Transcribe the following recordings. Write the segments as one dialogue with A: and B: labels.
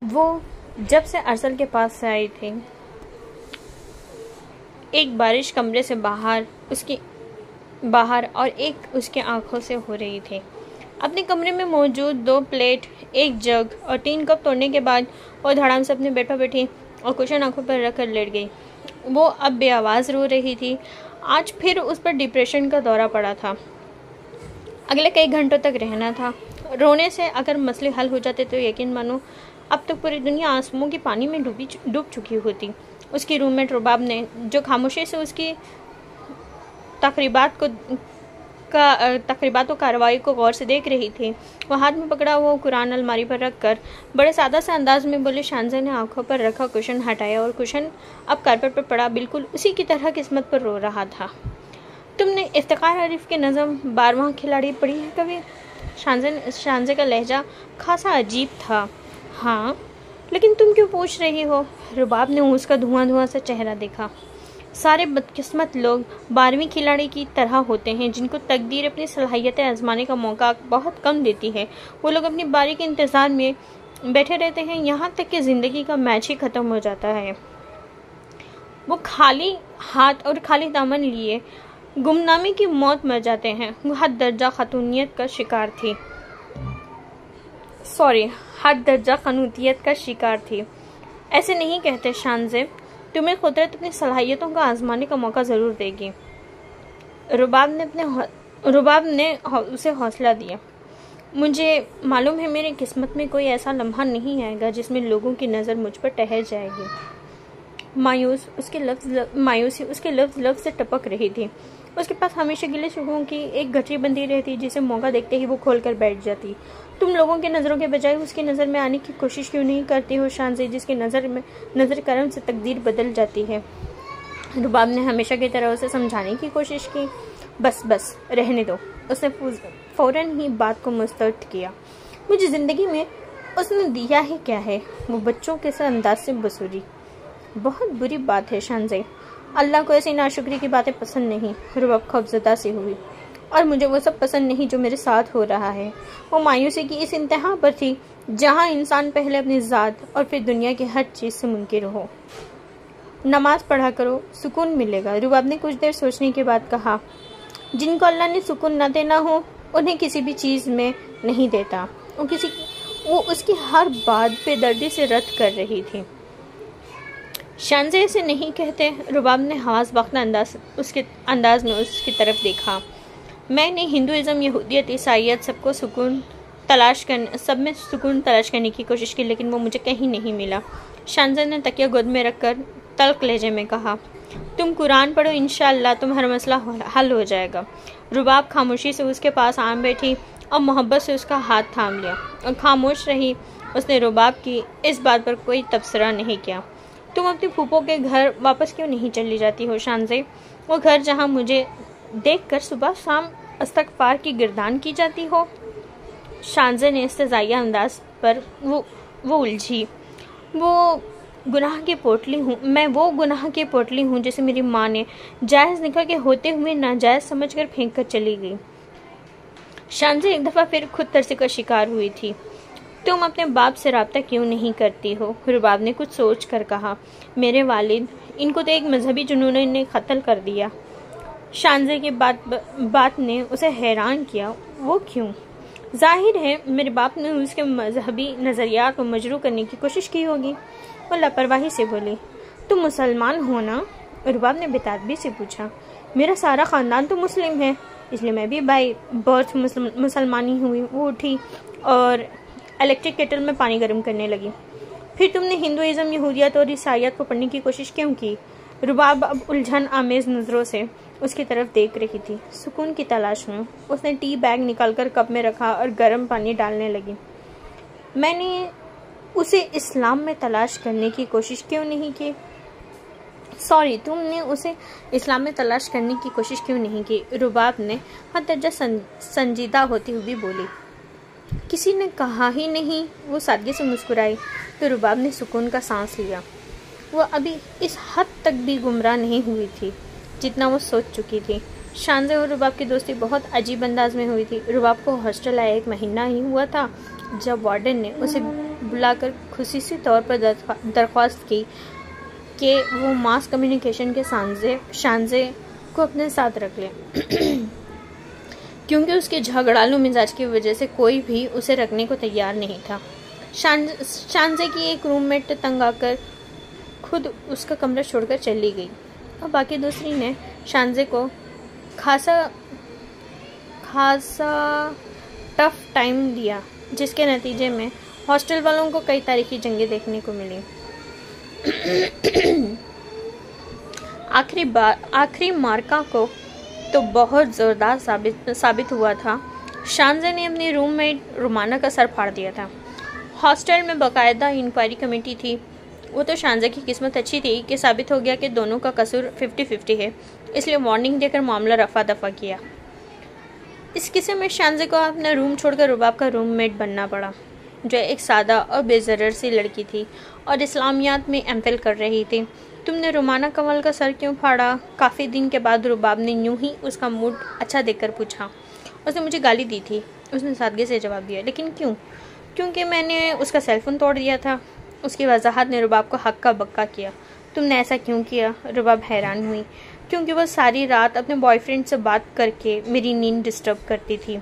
A: वो जब से अरसल के पास से आई थी, एक बारिश कमरे से बाहर और एक उसके आंखों से हो रही थी। अपने कमरे में मौजूद 2 प्लेट, 1 जग और 3 कप तोड़ने के बाद वो धड़ाम से अपने बेड पर बैठी और कुशन आंखों पर रखकर लेट गई। वो अब बेआवाज़ रो रही थी। आज फिर उस पर डिप्रेशन का दौरा पड़ा था। अगले कई घंटों तक रहना था। रोने से अगर मसले हल हो जाते तो यकीन मानो अब तक पूरी दुनिया आंसुओं के पानी में डूब चुकी होती। उसकी रूममेट रुबाब ने, जो खामोशी से उसकी तकरीबात और कार्रवाई को गौर से देख रही थी, वह हाथ में पकड़ा हुआ कुरान अलमारी पर रखकर बड़े सादा से अंदाज में बोली। शानज़े ने आंखों पर रखा कुशन हटाया और कुशन अब कारपेट पर पड़ा बिल्कुल उसी की तरह किस्मत पर रो रहा था। तुमने इफ्तिखार आरिफ की नज़म 12वां खिलाड़ी पढ़ी है कभी? शानज़े का लहजा खासा अजीब था। हाँ, लेकिन तुम क्यों पूछ रही हो? रुबाब ने उसका धुआं सा चेहरा देखा। सारे बदकिस्मत लोग 12वीं खिलाड़ी की तरह होते हैं, जिनको तकदीर अपनी सलाहियतें आजमाने का मौका बहुत कम देती है। वो लोग अपनी बारी के इंतज़ार में बैठे रहते हैं, यहाँ तक कि ज़िंदगी का मैच ही ख़त्म हो जाता है। वो खाली हाथ और खाली दामन लिए गुमनामी की मौत मर जाते हैं। वो हद दर्जा खतूनियत का शिकार थी। ऐसे नहीं कहते शानज़े, तुम्हें कुदरत अपनी सलाहियतों का आजमाने का मौका ज़रूर देगी। रुबाब ने उसे हौसला दिया। मुझे मालूम है मेरी किस्मत में कोई ऐसा लम्हा नहीं आएगा जिसमें लोगों की नज़र मुझ पर ठहर जाएगी। मायूसी उसके लफ्ज़ से टपक रही थी। उसके पास हमेशा गिले शिकवों की एक गठरी बंधी रहती, जिसे मौका देखते ही वो खोलकर बैठ जाती। तुम लोगों के नज़रों के बजाय उसकी नज़र में आने की कोशिश क्यों नहीं करती हो शानज़े, जिसकी नज़र करम से तकदीर बदल जाती है? रुबाब ने हमेशा की तरह उसे समझाने की कोशिश की। बस रहने दो। उसने फ़ौरन ही बात को मुस्तरद किया। मुझे ज़िंदगी में उसने दिया ही क्या है? वो बच्चों के साथ अंदाज से बसूरी। बहुत बुरी बात है शानज़े, अल्लाह को ऐसी नाशुक्री की बातें पसंद नहीं। रुबाब खौफज़दा सी हुई। और मुझे वो सब पसंद नहीं जो मेरे साथ हो रहा है। वो मायूसी की इस इंतहा पर थी जहाँ इंसान पहले अपनी ज़ात और फिर दुनिया की हर चीज़ से मुनकिर हो। नमाज पढ़ा करो, सुकून मिलेगा। रुबाब ने कुछ देर सोचने के बाद कहा। जिनको अल्लाह ने सुकून न देना हो उन्हें किसी भी चीज़ में नहीं देता। वो उसकी हर बात बेदर्दी से रद्द कर रही थी। शानज़े ऐसे नहीं कहते। रुबाब ने हवास बख्त अंदाज में उसकी तरफ देखा। मैंने हिंदुइज़्म, यहूदियत, ईसाइयत सब में सुकून तलाश करने की कोशिश की, लेकिन वो मुझे कहीं नहीं मिला। शानज़े ने तकिया गोद में रखकर तल्ख लहजे में कहा। तुम कुरान पढ़ो, इंशाअल्लाह तुम्हारा मसला हल हो जाएगा। रुबाब खामोशी से उसके पास आ बैठी और मोहब्बत से उसका हाथ थाम लिया और खामोश रही। उसने रुबाब की इस बात पर कोई तबसरा नहीं किया। तुम अपनी फूफो के घर वापस क्यों नहीं चली जाती हो शानज़े? वो घर जहाँ मुझे देखकर सुबह शाम इस्तग़फ़ार की गिरदान की जाती हो। शानज़े ने इस्तेज़ाइया अंदाज पर वो उलझी। मैं वो गुनाह की पोटली हूँ जिसे मेरी माँ ने जायज़ निकाह के होते हुए नाजायज़ समझकर फेंक कर चली गई। शानज़े एक दफ़ा फिर खुद तरसे का शिकार हुई थी। तुम अपने बाप से राब्ता क्यों नहीं करती हो? रुबाब ने कुछ सोच कर कहा। मेरे वालिद, इनको तो एक मजहबी जुनून ने कत्ल कर दिया। शानज़े की बात ने उसे हैरान किया। वो क्यों? जाहिर है मेरे बाप ने उसके मजहबी नज़रियात को मजरू करने की कोशिश की होगी। वो लापरवाही से बोली। तुम मुसलमान हो ना? रुबाब ने बेतादबी से पूछा। मेरा सारा ख़ानदान तो मुस्लिम है, इसलिए मैं भी बाई बर्थ मुसलमानी हुई। वो उठी और इलेक्ट्रिक केटल में पानी गर्म करने लगी। फिर तुमने हिंदुइज़्म, यहूदियत और ईसाइयत को पढ़ने की कोशिश क्यों की? रुबाब अब उलझन आमेज़ नज़रों से उसकी तरफ देख रही थी। सुकून की तलाश में उसने टी बैग निकालकर कप में रखा और गर्म पानी डालने लगी। मैंने उसे इस्लाम में तलाश करने की कोशिश क्यों नहीं की? तुमने उसे इस्लाम में तलाश करने की कोशिश क्यों नहीं की? रुबाब ने हद दर्जा संजीदा होती हुई बोली। किसी ने कहा ही नहीं। वो सादगी से मुस्कुराई तो रुबाब ने सुकून का सांस लिया। वो अभी इस हद तक भी गुमराह नहीं हुई थी जितना वो सोच चुकी थी। शानज़े और रुबाब की दोस्ती बहुत अजीब अंदाज में हुई थी। रुबाब को हॉस्टल आया 1 महीना ही हुआ था जब वार्डन ने उसे बुलाकर खुसूसी तौर पर दरख्वास्त की कि वो मास कम्युनिकेशन के शानजे को अपने साथ रख ले क्योंकि उसके झगड़ालू मिजाज की वजह से कोई भी उसे रखने को तैयार नहीं था। शानजे की एक रूममेट तंग आकर खुद उसका कमरा छोड़कर चली गई और बाकी दूसरी ने शानजे को खासा टफ टाइम दिया, जिसके नतीजे में हॉस्टल वालों को कई तारीखी जंगें देखने को मिली। आखिरी मार्का को तो बहुत ज़ोरदार साबित हुआ था। शानजे ने अपनी रूममेट रुमाना का सर फाड़ दिया था। हॉस्टल में बाकायदा इंक्वायरी कमेटी थी। वो तो शानजे की किस्मत अच्छी थी कि साबित हो गया कि दोनों का कसूर 50-50 है, इसलिए वार्निंग देकर मामला रफा दफा किया। इस किस्से में शानजे को अपना रूम छोड़कर रुबाब का रूममेट बनना पड़ा, जो एक सादा और बेज़रर सी लड़की थी और इस्लामियात में एमफिल कर रही थी। तुमने रुमाना कमल का सर क्यों फाड़ा? काफ़ी दिन के बाद रुबाब ने यूं ही उसका मूड अच्छा देखकर पूछा। उसने मुझे गाली दी थी, उसने सादगी से जवाब दिया। लेकिन क्यों? क्योंकि मैंने उसका सेलफोन तोड़ दिया था। उसकी वजाहत ने रुबाब को हक्का बक्का किया। तुमने ऐसा क्यों किया? रुबाब हैरान हुई। क्योंकि वह सारी रात अपने बॉयफ्रेंड से बात करके मेरी नींद डिस्टर्ब करती थी।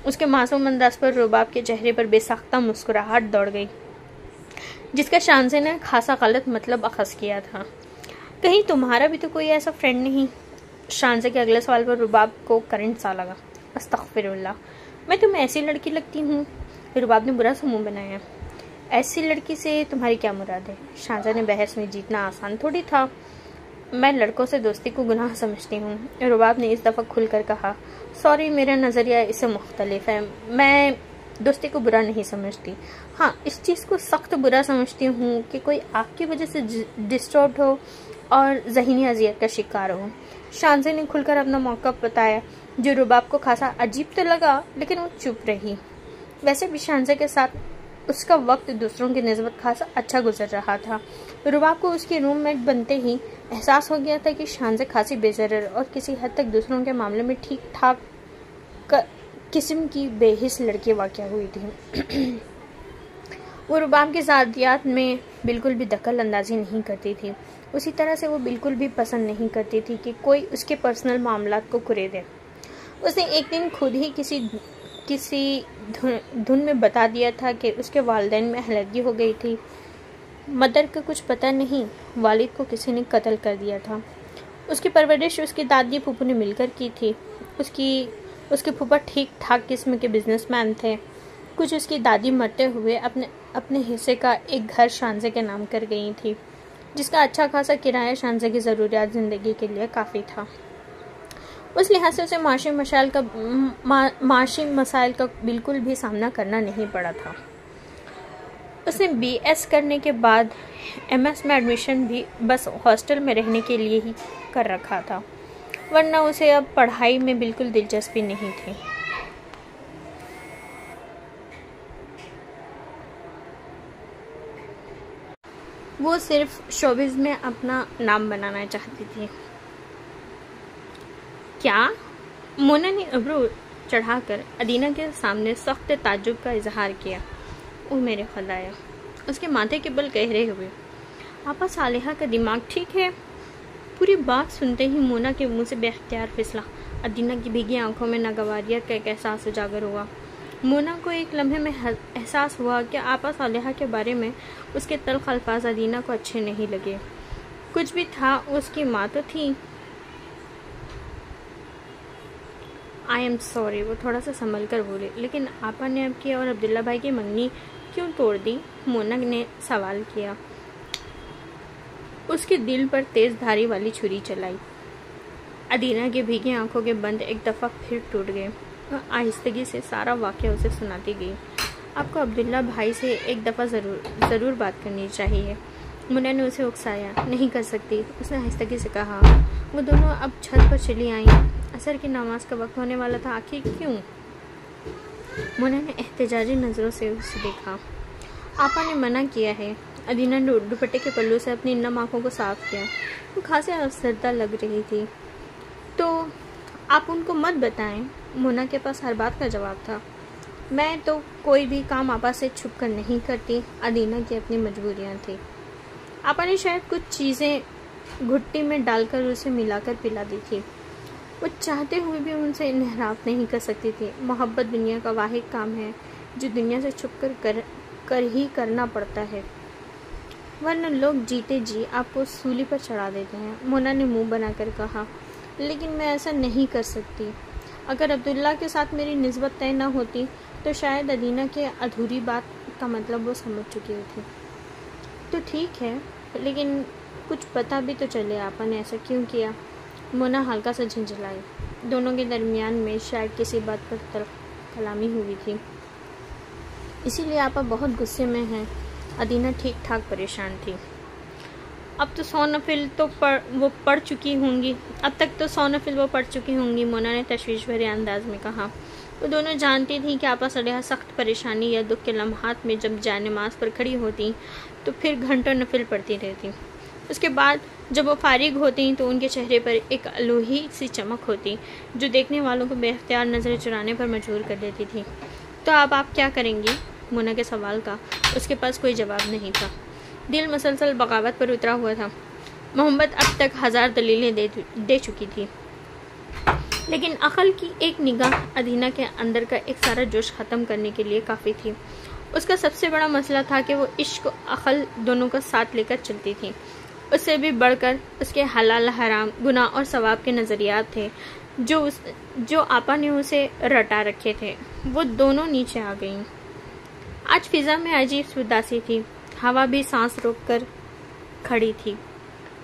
A: उसके मासूम अंदाज पर रुबाब के चेहरे पर बेसाख्ता मुस्कुराहट दौड़ गई, जिसका शानजे ने खासा गलत मतलब अखज़ किया था। कहीं तुम्हारा भी तो कोई ऐसा फ्रेंड नहीं? शानजे के अगले सवाल पर रुबाब को करंट सा लगा। अस्तग़फिरुल्लाह, मैं तुम्हें ऐसी लड़की लगती हूँ? रुबाब ने बुरा सा मुँह बनाया। ऐसी लड़की से तुम्हारी क्या मुराद है? शानजे ने बहस में जीतना आसान थोड़ी था। मैं लड़कों से दोस्ती को गुनाह समझती हूँ। रुबाब ने इस दफ़ा खुलकर कहा। सॉरी, मेरा नज़रिया इससे मुख्तलिफ है। मैं दोस्ती को बुरा नहीं समझती। हाँ, इस चीज़ को सख्त बुरा समझती हूँ कि कोई आपकी वजह से डिस्टर्ब हो और ज़हनी अजियत का शिकार हो। शानजे ने खुलकर अपना मौका बताया, जो रुबाब को खासा अजीब तो लगा, लेकिन वो चुप रही। वैसे भी शानजे के साथ उसका वक्त दूसरों की निस्बत खासा अच्छा गुजर रहा था। रुबाब को उसकी रूममेट बनते ही एहसास हो गया था कि शानजे खासी बेज़रर और किसी हद तक दूसरों के मामले में ठीक ठाक किस्म की बेहिस लड़की वाक़या हुई थी। वो रुबाब की ज़ातियात में बिल्कुल भी दखल अंदाजी नहीं करती थी। उसी तरह से वो बिल्कुल भी पसंद नहीं करती थी कि कोई उसके पर्सनल मामलात को कुरेदे। उसने एक दिन खुद ही किसी धुन में बता दिया था कि उसके वालिदैन में अलहदगी हो गई थी। मदर का कुछ पता नहीं, वालिद को किसी ने कत्ल कर दिया था। उसकी परवरिश उसकी दादी फूफू ने मिलकर की थी। उसके फूफा ठीक ठाक किस्म के बिजनेसमैन थे। कुछ उसकी दादी मरते हुए अपने हिस्से का एक घर शानजे के नाम कर गई थी, जिसका अच्छा खासा किराया शानजे की ज़रूरियात ज़िंदगी के लिए काफ़ी था। उस लिहाज से उसे माशी मसाइल का बिल्कुल भी सामना करना नहीं पड़ा था। उसने BS करने के बाद MS में एडमिशन भी बस हॉस्टल में रहने के लिए ही कर रखा था, वरना उसे अब पढ़ाई में बिल्कुल दिलचस्पी नहीं थी। वो सिर्फ शोबिज़ में अपना नाम बनाना चाहती थी। क्या? मोना ने अब्रू चढ़ाकर अदीना के सामने सख्त ताज्जुब का इजहार किया। ओ मेरे खुदाया, उसके माथे के बल गहरे हुए। आपा सालेहा का दिमाग ठीक है? पूरी बात सुनते ही मोना के मुंह से बेख्तियार फिसला। अदीना की भीगी आंखों में नागवारियत का एक एहसास उजागर हुआ। मोना को एक लम्हे में एहसास हुआ कि आपा सालेहा के बारे में उसके तल्ख अल्फाज अदीना को अच्छे नहीं लगे। कुछ भी था, उसकी माँ तो थी। आई एम सॉरी, वो थोड़ा सा संभल कर बोले। लेकिन आपा ने आपकी और अब्दुल्ला भाई की मंगनी क्यों तोड़ दी? मोना ने सवाल किया। उसके दिल पर तेज़ धारी वाली छुरी चलाई। अदीना की भीगी आंखों के बंद एक दफ़ा फिर टूट गए। आहिस्तगी से सारा वाक़या उसे सुनाती गई। आपको अब्दुल्ला भाई से एक दफ़ा ज़रूर बात करनी चाहिए। मुन्ना ने उसे उकसाया। नहीं कर सकती, उसने आहिस्तगी से कहा। वो दोनों अब छत पर चली आईं। असर की नमाज का वक्त होने वाला था, आखिर क्यों? मुन्ना ने एहतजाजी नज़रों से उसे देखा। आपा ने मना किया है। अदीना ने दुपट्टे के पल्लू से अपनी नम आँखों को साफ किया। वो खासी अफसरदा लग रही थी। तो आप उनको मत बताएं। मुन्ना के पास हर बात का जवाब था। मैं तो कोई भी काम आपा से छुप कर नहीं करती, अदीना की अपनी मजबूरियाँ थी। आपा ने शायद कुछ चीज़ें घुट्टी में डालकर उसे मिलाकर पिला दी थी। वो चाहते हुए भी उनसे इनहराफ नहीं कर सकती थी। मोहब्बत दुनिया का वाहिद काम है जो दुनिया से छुप कर ही करना पड़ता है, वरना लोग जीते जी आपको सूली पर चढ़ा देते हैं। मोना ने मुंह बनाकर कहा, लेकिन मैं ऐसा नहीं कर सकती। अगर अब्दुल्ला के साथ मेरी निस्बत तय न होती तो शायद अदीना के अधूरी बात का मतलब वो समझ चुकी थी। तो ठीक है, लेकिन कुछ पता भी तो चले आपा ने ऐसा क्यों किया। मोना हल्का सा झंझलाई। दोनों के दरमियान में शायद किसी बात पर तल्ख कलामी हुई थी, इसीलिए आपा बहुत गुस्से में हैं। अदीना ठीक ठाक परेशान थी। अब तो 100 नफिल तो वो पढ़ चुकी होंगी। अब तक तो 100 नफिल वो पढ़ चुकी होंगी, मोना ने तशवीश भरे अंदाज में कहा। वो दोनों जानती थी कि आपा सलेहा सख्त परेशानी या दुख के लम्हात में जब जान-ए-नमाज पर खड़ी होती तो फिर घंटों नफिल पढ़ती रहती। उसके बाद जब वो फारिग होती तो उनके चेहरे पर एक अलोही सी चमक होती जो देखने वालों को बेख्तियार नज़र चुराने पर मजबूर कर देती थी। तो अब आप क्या करेंगी? मोना के सवाल का उसके पास कोई जवाब नहीं था। दिल मसलसल बगावत पर उतरा हुआ था। मोहब्बत अब तक 1000 दलीलें दे चुकी थी, लेकिन अकल की एक निगाह अदीना के अंदर का एक सारा जोश ख़त्म करने के लिए काफ़ी थी। उसका सबसे बड़ा मसला था कि वो इश्क और अकल दोनों का साथ लेकर चलती थी। उससे भी बढ़कर उसके हलाल हराम, गुनाह और सवाब के नज़रियात थे जो आपा ने उसे रटा रखे थे, वो दोनों नीचे आ गईं। आज फिज़ा में अजीब सी उदासी थी। हवा भी सांस रोक कर खड़ी थी।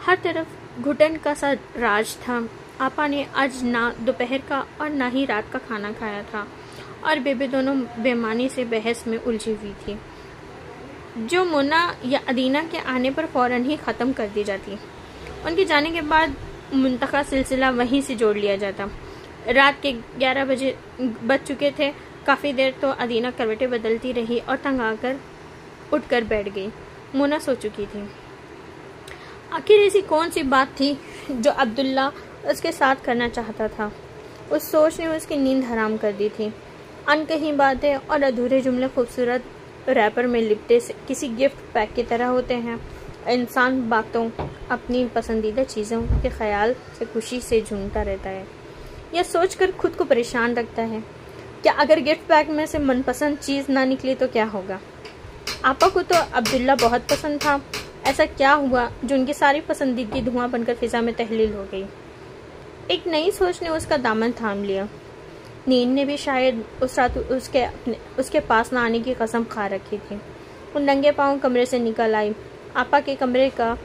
A: हर तरफ घुटन का सा राज था। आपा ने आज ना दोपहर का और ना ही रात का खाना खाया था और बेबे दोनों बेमानी से बहस में उलझी हुई थी, जो मोना या अदीना के आने पर फ़ौरन ही ख़त्म कर दी जाती। उनके जाने के बाद मुंतखा सिलसिला वहीं से जोड़ लिया जाता। रात के 11 बज चुके थे। काफ़ी देर तो अदीना करवटें बदलती रही और तंग आकर उठकर बैठ गई। मोना सो चुकी थी। आखिर ऐसी कौन सी बात थी जो अब्दुल्ला उसके साथ करना चाहता था? उस सोच ने उसकी नींद हराम कर दी थी। अनकही बातें और अधूरे जुमले खूबसूरत रैपर में लिपटे किसी गिफ्ट पैक की तरह होते हैं। इंसान बातों, अपनी पसंदीदा चीज़ों के ख्याल से खुशी से झूमता रहता है। यह सोचकर खुद को परेशान रखता है कि अगर गिफ्ट पैक में से मनपसंद चीज़ ना निकली तो क्या होगा। आपा को तो अब्दुल्ला बहुत पसंद था। ऐसा क्या हुआ जो उनकी सारी पसंदीदगी धुआं बनकर फिजा में तहलील हो गई? एक नई सोच ने उसका दामन थाम लिया। नींद ने भी शायद उस रात उसके पास ना आने की कसम खा रखी थी। वो नंगे पांव कमरे से निकल आई। आपा के कमरे का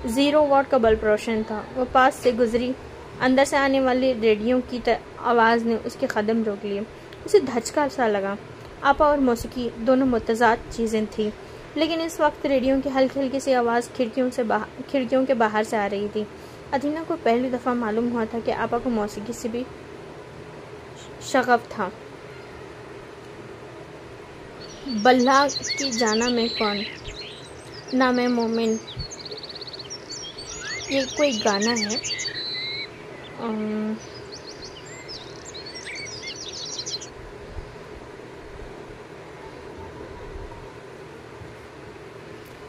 A: 0 वॉट का बल्ब रोशन था। वो पास से गुजरी। अंदर से आने वाली रेडियो की आवाज़ ने उसके कदम रोक लिए। उसे धचका सा लगा। आपा और मौसीकी दोनों मुतज़ाद चीज़ें थीं, लेकिन इस वक्त रेडियो की हल्की हल्की सी आवाज़ खिड़कियों के बाहर से आ रही थी। अदीना को पहली दफ़ा मालूम हुआ था कि आपा को मौसीकी से भी शगफ था। बल्ला की जाना में कौन ना मैं मोमिन, ये कोई गाना है।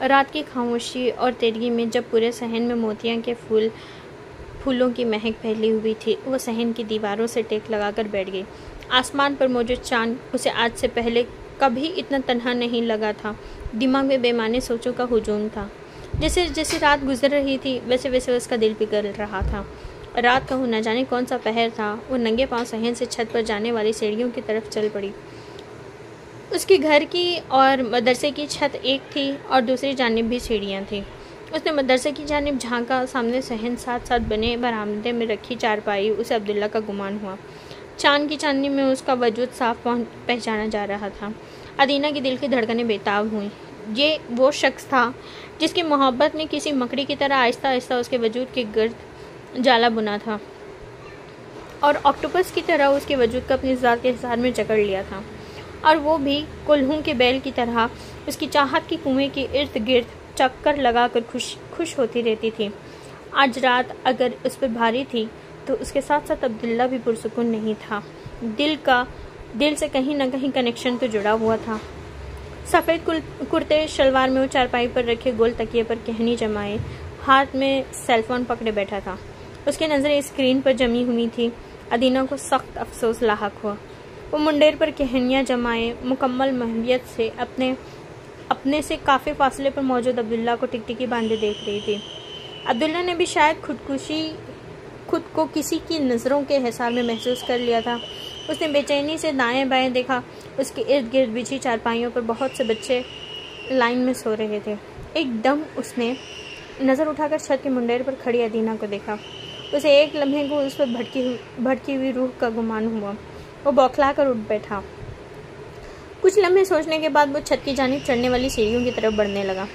A: रात की खामोशी और तेरगी में जब पूरे सहन में मोतियां के फूलों की महक फैली हुई थी, वो सहन की दीवारों से टेक लगाकर बैठ गई। आसमान पर मौजूद चांद उसे आज से पहले कभी इतना तन्हा नहीं लगा था। दिमाग में बेमानी सोचों का हुजूम था। जैसे जैसे रात गुजर रही थी वैसे वैसे उसका दिल पिघल रहा था। रात का न जाने कौन सा पहर था। वो नंगे पांव सहन से छत पर जाने वाली सीढ़ियों की तरफ चल पड़ी। उसके घर की और मदरसे की छत एक थी और दूसरी जानिब भी सीढ़ियाँ थीं। उसने मदरसे की जानिब झांका। सामने सहन साथ साथ बने बरामदे में रखी चारपाई उसे अब्दुल्ला का गुमान हुआ। चांद की चांदनी में उसका वजूद साफ पहचाना जा रहा था। अदीना के दिल की धड़कनें बेताब हुईं। ये वो शख्स था जिसकी मोहब्बत ने किसी मकड़ी की तरह आहिस्ता आहिस्ता उसके वजूद के गर्द जाला बुना था और ऑक्टोपस की तरह उसके वजूद को अपनी ज़ात के हिसार में जकड़ लिया था, और वो भी कुल्हू के बैल की तरह उसकी चाहत की कुएं के इर्द गिर्द चक्कर लगाकर खुश होती रहती थी। आज रात अगर उस पर भारी थी तो उसके साथ साथ अब्दुल्ला भी पुरसुकून नहीं था। दिल का दिल से कहीं ना कहीं कनेक्शन तो जुड़ा हुआ था। सफ़ेद कुर्ते शलवार में वो चारपाई पर रखे गोल तकिए पर कहनी जमाए हाथ में सेलफोन पकड़े बैठा था। उसकी नज़रें स्क्रीन पर जमी हुई थी। अदीना को सख्त अफसोस लाहक हुआ। वो मुंडेर पर कहनियाँ जमाए मुकम्मल महवियत से अपने से काफ़ी फासले पर मौजूद अब्दुल्ला को टिकटिकी बांधे देख रही थी। अब्दुल्ला ने भी शायद खुद को किसी की नज़रों के हिसाब में महसूस कर लिया था। उसने बेचैनी से दाएं बाएं देखा। उसके इर्द गिर्द बिछी चारपाइयों पर बहुत से बच्चे लाइन में सो रहे थे। एकदम उसने नज़र उठाकर छत के मुंडेर पर खड़ी अदीना को देखा। उसे एक लम्हे को उस पर भटकी हुई रूह का गुमान हुआ। वो बौखला कर उठ बैठा। कुछ लम्हे सोचने के बाद वो छत की जानिब चढ़ने वाली सीढ़ियों की तरफ बढ़ने लगा।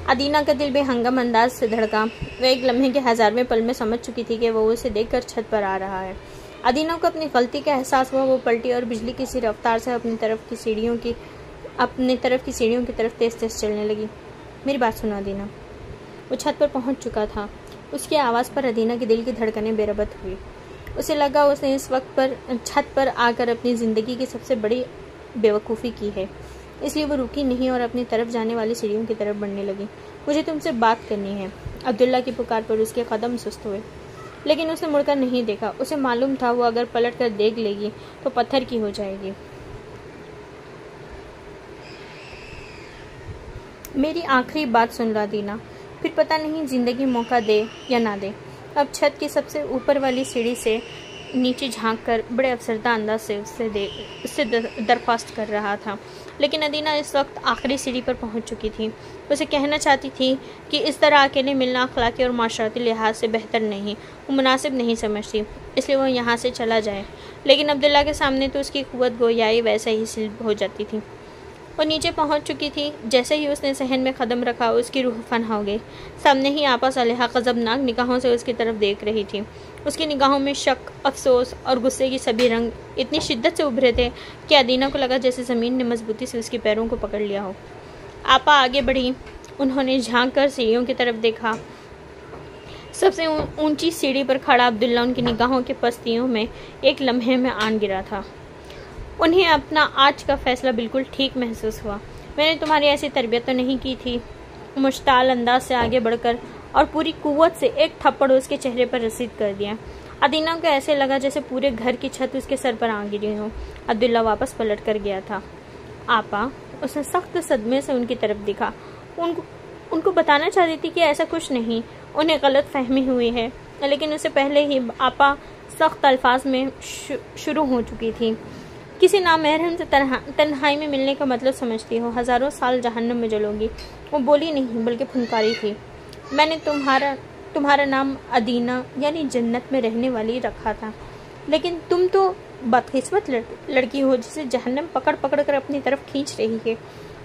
A: अदीना का दिल बेहंगम अंदाज से धड़का। वह एक लम्हे के 1000वें पल में समझ चुकी थी कि वो उसे देखकर छत पर आ रहा है। अदीना को अपनी गलती का एहसास हुआ। वो पलटी और बिजली की सी रफ्तार से अपनी तरफ की सीढ़ियों की तरफ तेज तेज चलने लगी। मेरी बात सुनो अदीना। वो छत पर पहुंच चुका था। उसकी आवाज़ पर अदीना के दिल की धड़कनें बेरबत हुई। उसे लगा उसने इस वक्त पर छत पर आकर अपनी ज़िंदगी की सबसे बड़ी बेवकूफ़ी की है। इसलिए वो रुकी नहीं और अपनी तरफ जाने वाली सीढ़ियों की तरफ बढ़ने लगी। मुझे तुमसे बात करनी है। अब्दुल्ला की पुकार पर उसके कदम सुस्त हुए, लेकिन उसने मुड़कर नहीं देखा। उसे मालूम था वो अगर पलट कर देख लेगी तो पत्थर की हो जाएगी। मेरी आखिरी बात सुन ला दीना, फिर पता नहीं जिंदगी मौका दे या ना दे। अब छत की सबसे ऊपर वाली सीढ़ी से नीचे झांककर बड़े अफसरदा अंदाज से उससे दरख्वास्त कर रहा था। लेकिन अदीना इस वक्त आखिरी सीढ़ी पर पहुंच चुकी थी। उसे कहना चाहती थी कि इस तरह अकेले मिलना अखलाकी और माशराती लिहाज से बेहतर नहीं, वो मुनासिब नहीं समझती, इसलिए वो यहाँ से चला जाए। लेकिन अब्दुल्ला के सामने तो उसकी क़ुव्वत गोयाई वैसे ही सिल्ब हो जाती थी। वो नीचे पहुंच चुकी थी। जैसे ही उसने सहन में कदम रखा उसकी रूह फना हो गई। सामने ही आपा सालेहा गज़बनाक निगाहों से उसकी तरफ देख रही थी। उसकी निगाहों में शक, अफसोस और गुस्से की सभी रंग इतनी शिद्दत से उभरे थे कि अदीना को लगा जैसे ज़मीन ने मजबूती से उसके पैरों को पकड़ लिया हो। आपा आगे बढ़ी। उन्होंने झांक कर सीढ़ियों की तरफ देखा। सबसे ऊंची सीढ़ी पर खड़ा अब्दुल्ला उनकी निगाहों के पस्तियों में एक लम्हे में आन गिरा था। उन्हें अपना आज का फैसला बिल्कुल ठीक महसूस हुआ। मैंने तुम्हारी ऐसी तरबियत तो नहीं की थी। मुश्ताल अंदाज से आगे बढ़कर और पूरी कुव्वत से एक थप्पड़ उसके चेहरे पर रसीद कर दिया। अदीना को ऐसे लगा जैसे पूरे घर की छत उसके सर पर आ गिरी हो। अब्दुल्ला वापस पलट कर गया था। आपा, उसने सख्त सदमे से उनकी तरफ दिखा। उनको बताना चाहती थी कि ऐसा कुछ नहीं, उन्हें गलत फहमी हुई है, लेकिन उससे पहले ही आपा सख्त अल्फाज में शुरू हो चुकी थी। किसी नामहरम से तन्हाई में मिलने का मतलब समझती हो, हज़ारों साल जहन्नम में जलोगी। वो बोली नहीं बल्कि फुनकारी थी। मैंने तुम्हारा नाम अदीना यानी जन्नत में रहने वाली रखा था, लेकिन तुम तो बदकिस्मत लड़की हो जिसे जहन्नम पकड़ पकड़ कर अपनी तरफ खींच रही है।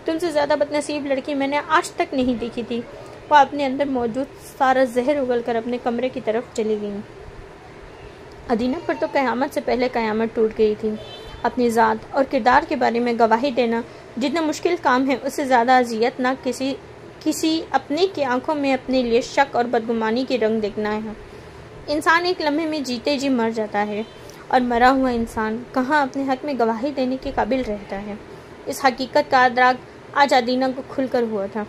A: तुमसे ज़्यादा बदनसीब लड़की मैंने आज तक नहीं देखी थी। वो अपने अंदर मौजूद सारा जहर उगल कर अपने कमरे की तरफ चली गई। अदीना पर तो क़यामत से पहले क़यामत टूट गई थी। अपनी ज़ात और किरदार के बारे में गवाही देना जितना मुश्किल काम है, उससे ज़्यादा अजियत ना किसी अपने की आंखों में अपने लिए शक और बदगुमानी की रंग देखना है। इंसान एक लम्हे में जीते जी मर जाता है और मरा हुआ इंसान कहाँ अपने हक में गवाही देने के काबिल रहता है। इस हकीकत का अदराक आज अदीना को खुलकर हुआ था।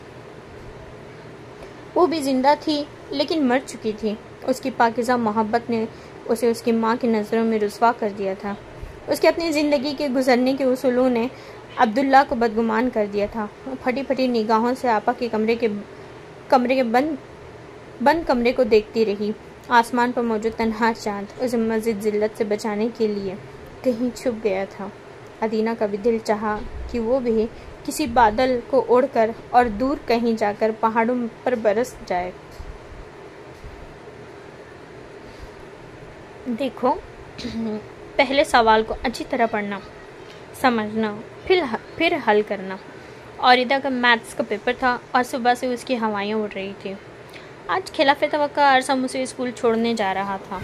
A: वो भी जिंदा थी लेकिन मर चुकी थी। उसकी पाकिज़ा मोहब्बत ने उसे उसकी माँ की नज़रों में रुसवा कर दिया था। उसके अपनी ज़िंदगी के गुजरने के उसूलों ने अब्दुल्ला को बदगुमान कर दिया था। फटी फटी निगाहों से आपा के कमरे के बंद कमरे को देखती रही। आसमान पर मौजूद तन्हा चाँद उसे मज़ीद जिल्लत से बचाने के लिए कहीं छुप गया था। अदीना का भी दिल चाहा कि वो भी किसी बादल को ओढ़कर और दूर कहीं जाकर पहाड़ों पर बरस जाए। देखो, पहले सवाल को अच्छी तरह पढ़ना, समझना, फिर हल करना। औरिदा का मैथ्स का पेपर था और सुबह से उसकी हवाएं उड़ रही थी। आज खिलाफ तवक्का अरसम उसे स्कूल छोड़ने जा रहा था।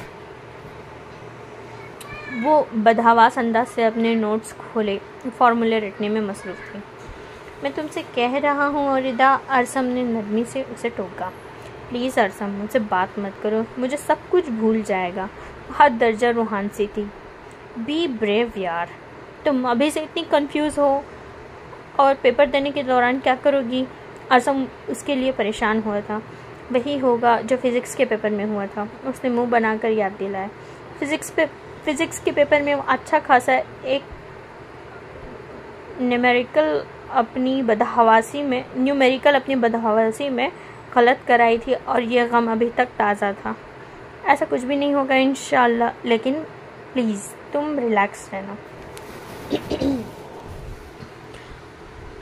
A: वो बदहवास अंदाज से अपने नोट्स खोले फॉर्मूले रटने में मसरूफ़ थी। मैं तुमसे कह रहा हूँ औरिदा, अरसम ने नरमी से उसे टोका। प्लीज़ अरसम, मुझसे बात मत करो, मुझे सब कुछ भूल जाएगा। हद दर्जा रूहानसी थी। बी ब्रेव यार, तुम अभी से इतनी कंफ्यूज हो और पेपर देने के दौरान क्या करोगी? असम उसके लिए परेशान हुआ था। वही होगा जो फिज़िक्स के पेपर में हुआ था। उसने मुंह बनाकर याद दिलाया। फिज़िक्स के पेपर में वो अच्छा खासा एक न्यूमेरिकल अपनी बदहवासी में गलत कराई थी और यह गम अभी तक ताज़ा था। ऐसा कुछ भी नहीं होगा इंशाल्लाह, लेकिन प्लीज़ तुम रिलैक्स रहना।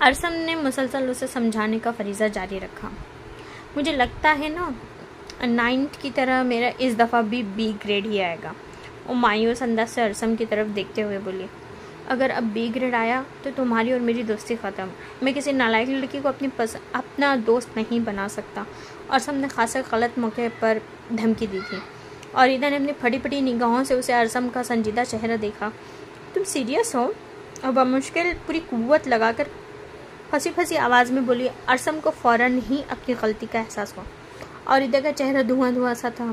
A: अरसम ने मुसलसल उसे समझाने का फरीज़ा जारी रखा। मुझे लगता है ना 9th की तरह मेरा इस दफ़ा भी B ग्रेड ही आएगा। वो मायूस अंदाज से अरसम की तरफ देखते हुए बोली, अगर अब B ग्रेड आया तो तुम्हारी और मेरी दोस्ती ख़त्म। मैं किसी नालायक लड़की को अपना दोस्त नहीं बना सकता। अरसम ने खासा गलत मौके पर धमकी दी थी और ईदा ने अपनी फटी फटी निगाहों से उसे अरसम का संजीदा चेहरा देखा। तुम सीरियस हो? और बमुश्किल पूरी कुव्वत लगाकर फंसी फंसी आवाज़ में बोली। अरसम को फ़ौरन ही अपनी गलती का एहसास हुआ और ईदा का चेहरा धुआं सा था।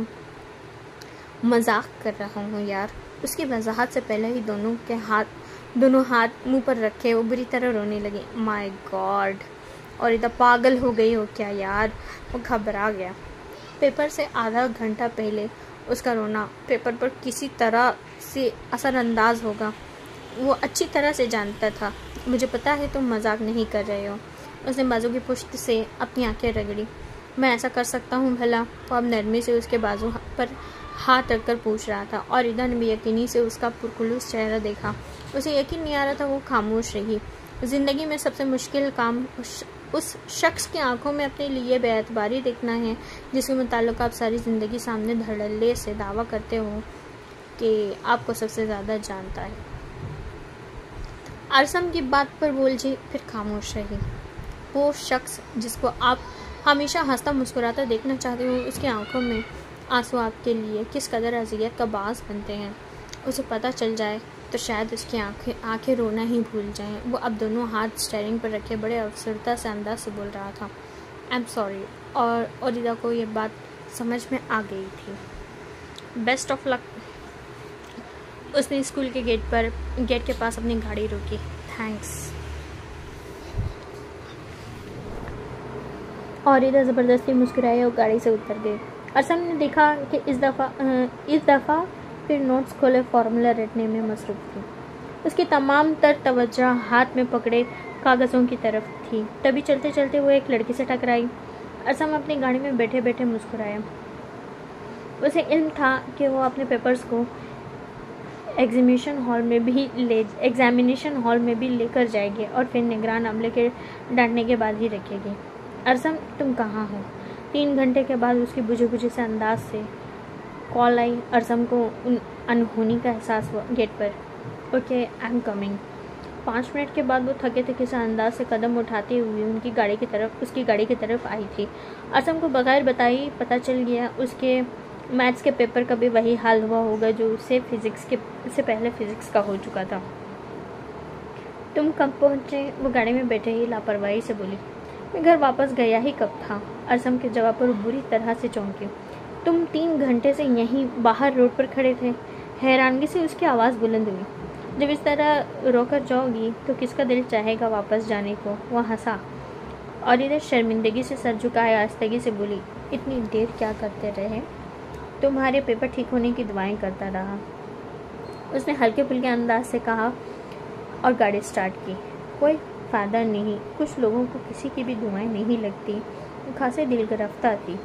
A: मजाक कर रहा हूँ यार। उसकी वजाहत से पहले ही दोनों हाथ मुंह पर रखे वो बुरी तरह रोने लगी। माय गॉड, और ईदा पागल हो गई हो क्या यार? वो घबरा गया। पेपर से आधा घंटा पहले उसका रोना पेपर पर किसी तरह से असरअंदाज होगा वो अच्छी तरह से जानता था। मुझे पता है तुम मजाक नहीं कर रहे हो। उसने बाजू की पुश्त से अपनी आंखें रगड़ी। मैं ऐसा कर सकता हूँ भला? वो अब नरमी से उसके बाजू पर हाथ रखकर पूछ रहा था और ईदा ने बेयकीनी से उसका पुरखुलूस चेहरा देखा। उसे यकीन नहीं आ रहा था। वो खामोश रही। ज़िंदगी में सबसे मुश्किल काम उस शख्स की आंखों में अपने लिए बेएतबारी देखना है जिसके मुताल्लिक़ आप सारी ज़िंदगी सामने धड़ल्ले से दावा करते हो कि आपको सबसे ज़्यादा जानता है। अरसम की बात पर बोलची फिर खामोश रही। वो शख्स जिसको आप हमेशा हंसता मुस्कुराता देखना चाहते हो, उसकी आंखों में आंसू आपके लिए किस कदर अज़ियत का बास बनते हैं उसे पता चल जाए तो शायद उसकी आंखें रोना ही भूल जाएं। वो अब दोनों हाथ स्टेयरिंग पर रखे बड़े अवसरता से अंदाज से बोल रहा था, आई एम सॉरी। और ईदा को ये बात समझ में आ गई थी। Best of luck. उसने स्कूल के गेट के पास अपनी गाड़ी रोकी। थैंक्स। और ईदा ज़बरदस्ती मुस्कुराए और गाड़ी से उतर गई। अरसम ने देखा कि इस दफ़ा फिर नोट्स खोले फार्मूला रटने में मसरूफ़ थी। उसकी तमाम तर तवज्जो हाथ में पकड़े कागज़ों की तरफ थी। तभी चलते चलते वो एक लड़की से टकराई। अरसम अपनी गाड़ी में बैठे बैठे मुस्कुराया। उसे इल्म था कि वो अपने पेपर्स को एग्जामिनेशन हॉल में भी लेकर जाएगी और फिर निगरान अमले के डांटने के बाद ही रखेगी। अरसम, तुम कहाँ हो? 3 घंटे के बाद उसकी बुझे से अंदाज से कॉल आई। अरसम को अनहोनी का एहसास हुआ। गेट पर, okay I am coming. 5 minute के बाद वो थके से अंदाज से कदम उठाते हुए उसकी गाड़ी की तरफ आई थी। अरसम को बगैर बताई पता चल गया उसके मैथ्स के पेपर का भी वही हाल हुआ होगा जो उससे पहले फिज़िक्स का हो चुका था। तुम कब पहुँचे? वो गाड़ी में बैठे ही लापरवाही से बोली। मैं घर वापस गया ही कब था? अरसम के जवाब पर बुरी तरह से चौंकी। तुम 3 घंटे से यहीं बाहर रोड पर खड़े थे। हैरानगी से उसकी आवाज़ बुलंद हुई। जब इस तरह रोकर जाओगी तो किसका दिल चाहेगा वापस जाने को? वह हंसा और इधर शर्मिंदगी से सर झुकाए आस्तगी से बोली, इतनी देर क्या करते रहे? तुम्हारे पेपर ठीक होने की दुआएं करता रहा। उसने हल्के फुल्के अंदाज से कहा और गाड़ी स्टार्ट की। कोई फ़ायदा नहीं। कुछ लोगों को किसी की भी दुआएं नहीं लगती। खासे दिल गिरफ्तार थी।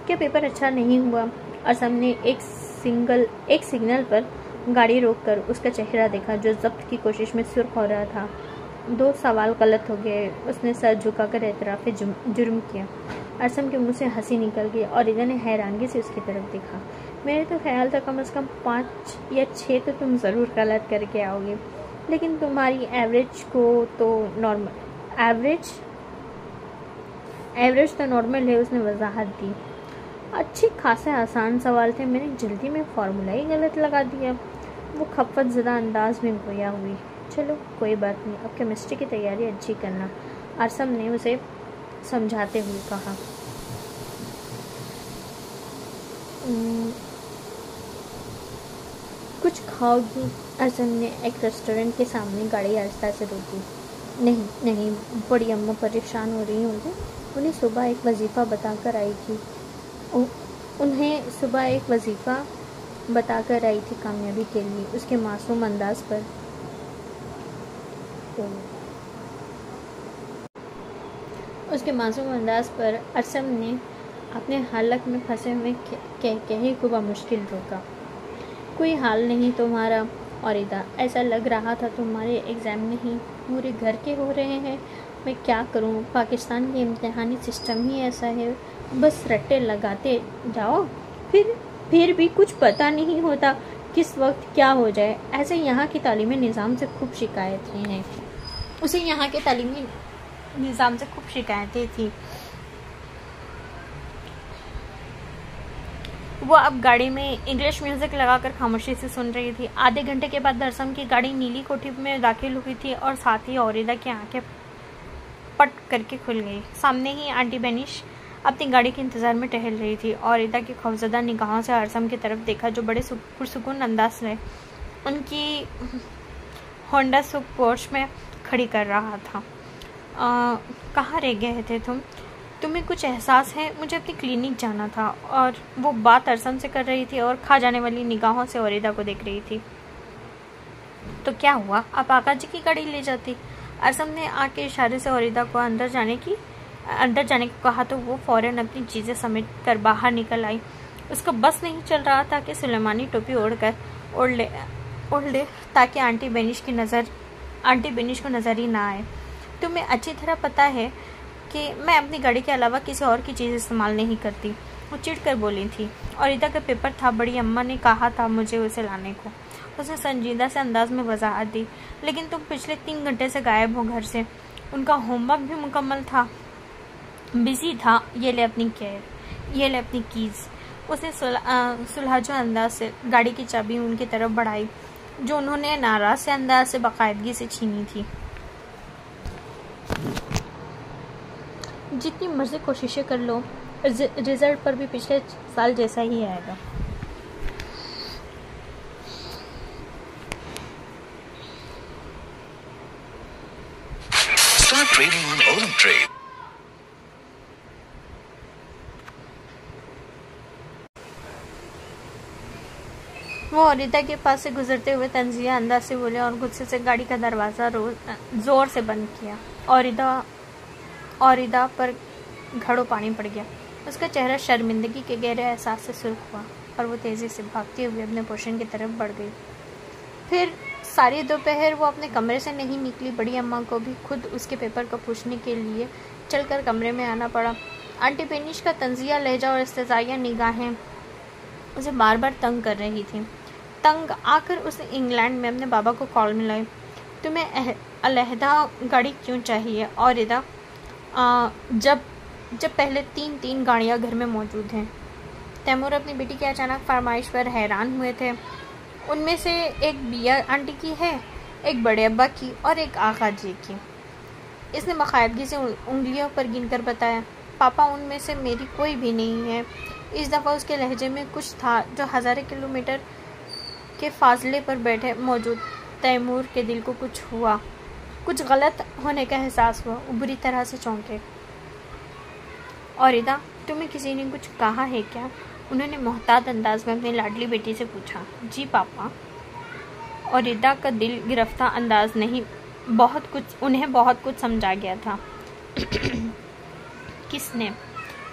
A: क्या पेपर अच्छा नहीं हुआ? असम ने एक सिग्नल पर गाड़ी रोककर उसका चेहरा देखा जो जब्त की कोशिश में सुर्ख हो रहा था। 2 सवाल गलत हो गए। उसने सर झुकाकर एतराफ़ जुर्म किया। असम के मुंह से हंसी निकल गई और ईदा ने हैरानगी से उसकी तरफ देखा। मेरे तो ख्याल था कम से कम 5 या 6 तो तुम ज़रूर गलत करके आओगे, लेकिन तुम्हारी एवरेज तो नॉर्मल है। उसने वजाहत दी। अच्छे खासे आसान सवाल थे। मैंने जल्दी में फार्मूला ही गलत लगा दिया। वो खपत ज़दा अंदाज में गोया हुई। चलो कोई बात नहीं, अब केमिस्ट्री की तैयारी अच्छी करना, अरसम ने उसे समझाते हुए कहा। कुछ खाओगी? अरसम ने एक रेस्टोरेंट के सामने गाड़ी आहिस्ता से रोकी। नहीं नहीं, बड़ी अम्मा परेशान हो रही होंगी। उन्हें सुबह एक वजीफ़ा बताकर आई थी कामयाबी के लिए। उसके मासूम अंदाज पर अरसम ने अपने हालत में फंसे हुए कह ही को मुश्किल रोका। कोई हाल नहीं तुम्हारा औरिदा, ऐसा लग रहा था तुम्हारे एग्ज़ाम नहीं पूरे घर के हो रहे हैं। मैं क्या करूं, पाकिस्तान के इम्तिहानी सिस्टम ही ऐसा है, बस रट्टे लगाते जाओ, फिर भी कुछ पता नहीं होता किस वक्त क्या हो जाए। ऐसे यहाँ की तालीमी निज़ाम से खूब शिकायतें हैं। उसे यहाँ के तालीमी निज़ाम से खूब शिकायतें थी। वो अब गाड़ी में इंग्लिश म्यूज़िक लगाकर खामोशी से सुन रही थी। आधे घंटे के बाद अरसम की गाड़ी नीली कोठी में दाखिल हुई थी और साथ ही औरिदा की आंखें पट करके खुल गई। सामने ही आंटी बेनिश अपनी गाड़ी के इंतज़ार में टहल रही थी। औरिदा की खौफजदा निगाहों से अरसम की तरफ देखा, जो बड़े पुरसुकून अंदाज से उनकी होंडा सुख पोर्श में खड़ी कर रहा था। कहाँ रह गए थे तुम्हें कुछ एहसास है? मुझे अपनी क्लिनिक जाना था। और वो बात अरसम से कर रही थी और खा जाने वाली निगाहों से औरिदा को देख रही थी। तो क्या हुआ, आप आका जी की गाड़ी ले जाती? अरसम ने आके इशारे से औरिदा को अंदर जाने को कहा तो वो फौरन अपनी चीज़ें समेट कर बाहर निकल आई। उसको बस नहीं चल रहा था कि सुलेमानी टोपी ओढ़ ले ताकि आंटी बेनिश को नज़र ही ना आए। तुम्हें अच्छी तरह पता है कि मैं अपनी गाड़ी के अलावा किसी और की चीज़ इस्तेमाल नहीं करती, वो चिढ़ कर बोली थी। औरिदा का पेपर था, बड़ी अम्मा ने कहा था मुझे उसे लाने को। उसने संजीदा से अंदाज में वजाहत दी। लेकिन तुम पिछले 3 घंटे से गायब हो घर से। उनका होमवर्क भी मुकम्मल था, बिजी था। ये ले अपनी कीज़। उसने सुलझे अंदाज से गाड़ी की चाबी उनकी तरफ बढ़ाई, जो उन्होंने नाराज से अंदाज से बाकायदगी से छीनी थी। जितनी मर्जी कोशिशें कर लो, रिजल्ट पर भी पिछले साल जैसा ही आएगा।
B: Start trading on Olam Trade.
A: वो औरिदा के पास से गुजरते हुए तंजिया अंदाज से बोले और गुस्से से गाड़ी का दरवाज़ा जोर से बंद किया। औरिदा पर घड़ों पानी पड़ गया। उसका चेहरा शर्मिंदगी के गहरे एहसास से सुर्ख हुआ और वो तेज़ी से भागते हुए अपने पोर्शन की तरफ बढ़ गई। फिर सारी दोपहर वो अपने कमरे से नहीं निकली। बड़ी अम्मा को भी खुद उसके पेपर को पूछने के लिए चलकर कमरे में आना पड़ा। आंटी बेनिश का तंजिया लहजा और इस्तेज़ाइया निगाहें उसे बार बार तंग कर रही थी। तंग आकर उसने इंग्लैंड में अपने बाबा को कॉल मिलाई। तुम्हें अलहदा गाड़ी क्यों चाहिए औरिदा, जब पहले 3 गाड़ियाँ घर में मौजूद हैं? तैमूर अपनी बेटी की अचानक फरमाइश पर हैरान हुए थे। उनमें से एक बिया आंटी की है, एक बड़े अब्बा की और एक आका जी की। इसने बाकायदगी से उंगलियों पर गिनकर बताया। पापा, उनमें से मेरी कोई भी नहीं है। इस दफ़ा उसके लहजे में कुछ था जो हज़ारों किलोमीटर के फासले पर बैठे मौजूद तैमूर के दिल को कुछ गलत होने का एहसास हुआ। वो बुरी तरह से चौंके। औरिदा, तुम्हें किसी ने कुछ कहा है क्या? उन्होंने मोहतात अंदाज में अपनी लाडली बेटी से पूछा। जी पापा। औरिदा का दिल गिरफ्तार अंदाज नहीं, उन्हें बहुत कुछ समझा गया था। किसने?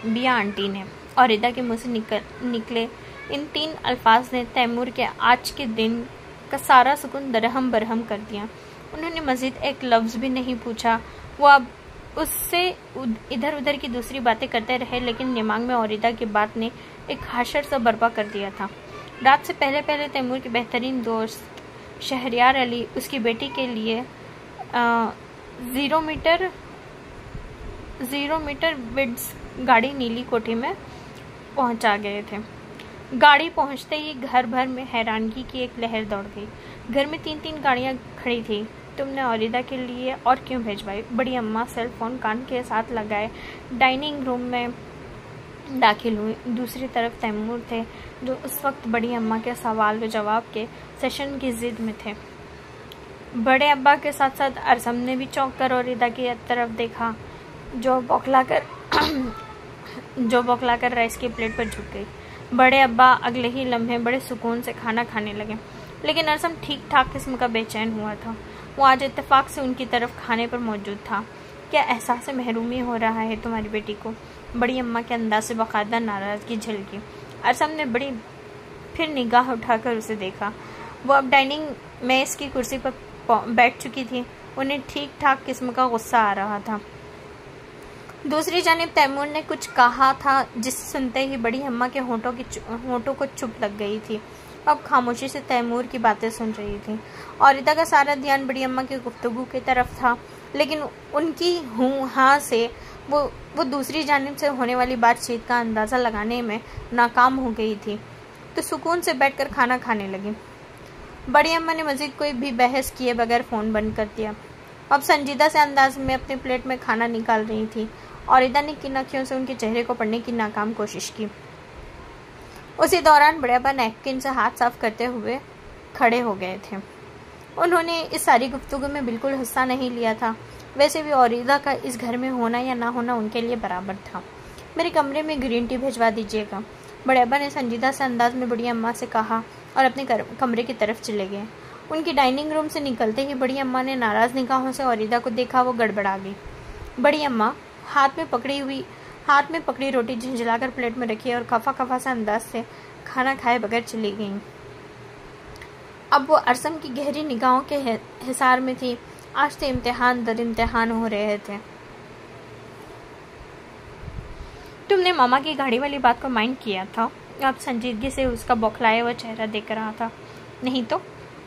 A: बिया आंटी ने। औरिदा के मुँह से निकले इन 3 अल्फाज ने तैमूर के आज के दिन का सारा सुकून दरहम बरहम कर दिया। उन्होंने मज़ीद एक लफ्ज़ भी नहीं पूछा। वो अब उससे इधर उधर की दूसरी बातें करते रहे, लेकिन दिमाग में औरिदा की बात ने एक हाशर सा बर्पा कर दिया था। रात से पहले तैमूर के बेहतरीन दोस्त शहरयार अली उसकी बेटी के लिए 0 मीटर विड्स गाड़ी नीली कोठी में पहुंचा गए थे। गाड़ी पहुंचते ही घर भर में हैरानगी की एक लहर दौड़ गई। घर में 3 गाड़ियां खड़ी थी। तुमने औरिदा के लिए और क्यों भेजवाई? बड़ी अम्मा सेल फोन कान के साथ लगाए डाइनिंग रूम में दाखिल हुई। दूसरी तरफ तैमूर थे, जो उस वक्त बड़ी अम्मा के सवाल व जवाब के सेशन की जिद में थे। बड़े अब्बा के साथ साथ अरसम ने भी चौंक कर औरिदा की तरफ देखा, जो बौखलाकर राइस की प्लेट पर झुक गई। बड़े अब्बा अगले ही लम्हे बड़े सुकून से खाना खाने लगे, लेकिन अरसम ठीक ठाक किस्म का बेचैन हुआ था। वो आज इत्तेफाक से उनकी तरफ खाने पर मौजूद था। क्या एहसास महरूमी हो रहा है तुम्हारी बेटी को? बड़ी अम्मा के अंदाज से बाकायदा नाराज़गी झलकी। अरसम ने बड़ी फिर निगाह उठाकर उसे देखा। वो अब डाइनिंग मेज़ की कुर्सी पर बैठ चुकी थी। उन्हें ठीक ठाक किस्म का गुस्सा आ रहा था। दूसरी जानिब तैमूर ने कुछ कहा था, जिसे सुनते ही बड़ी अम्मा के होंठों को चुप लग गई थी। अब खामोशी से तैमूर की बातें सुन रही थी। औरिदा का सारा ध्यान बड़ी अम्मा की गुफ्तगू की तरफ था, लेकिन उनकी हाँ से वो दूसरी जानिब से होने वाली बातचीत का अंदाज़ा लगाने में नाकाम हो गई थी, तो सुकून से बैठकर खाना खाने लगी। बड़ी अम्मा ने मज़ीद कोई भी बहस किए बगैर फ़ोन बंद कर दिया। अब संजीदा से अंदाज में अपनी प्लेट में खाना निकाल रही थी। औरिदा ने किन अखियों से उनके चेहरे को पढ़ने की नाकाम कोशिश की। उसी दौरान बड़े अब्बा नैपकिन से हाथ साफ करते हुए खड़े हो गए थे। उन्होंने इस सारी गुफ्तगू में बिल्कुल हिस्सा नहीं लिया था। वैसे भी औरिदा का इस घर में होना या ना होना उनके लिए बराबर था। मेरे कमरे में ग्रीन टी भिजवा दीजिएगा, बड़े अब्बा ने संजीदा से अंदाज में बड़ी अम्मा से कहा और अपने कमरे की तरफ चले गए। उनकी डाइनिंग रूम से निकलते ही बड़ी अम्मा ने नाराज़ निगाहों से औरिदा को देखा। वो गड़बड़ा गई। बड़ी अम्मा हाथ में पकड़ी रोटी झंझलाकर प्लेट में रखी और खफा से अंदाज से खाना खाए बगैर चली गईं। अब वो अरसम की गहरी निगाहों के हिसार में थी। आज से इम्तिहान दर इम्तिहान हो रहे थे। तुमने मामा की गाड़ी वाली बात को माइंड किया था? अब संजीदगी से उसका बौखलाया हुआ चेहरा देख रहा था। नहीं तो?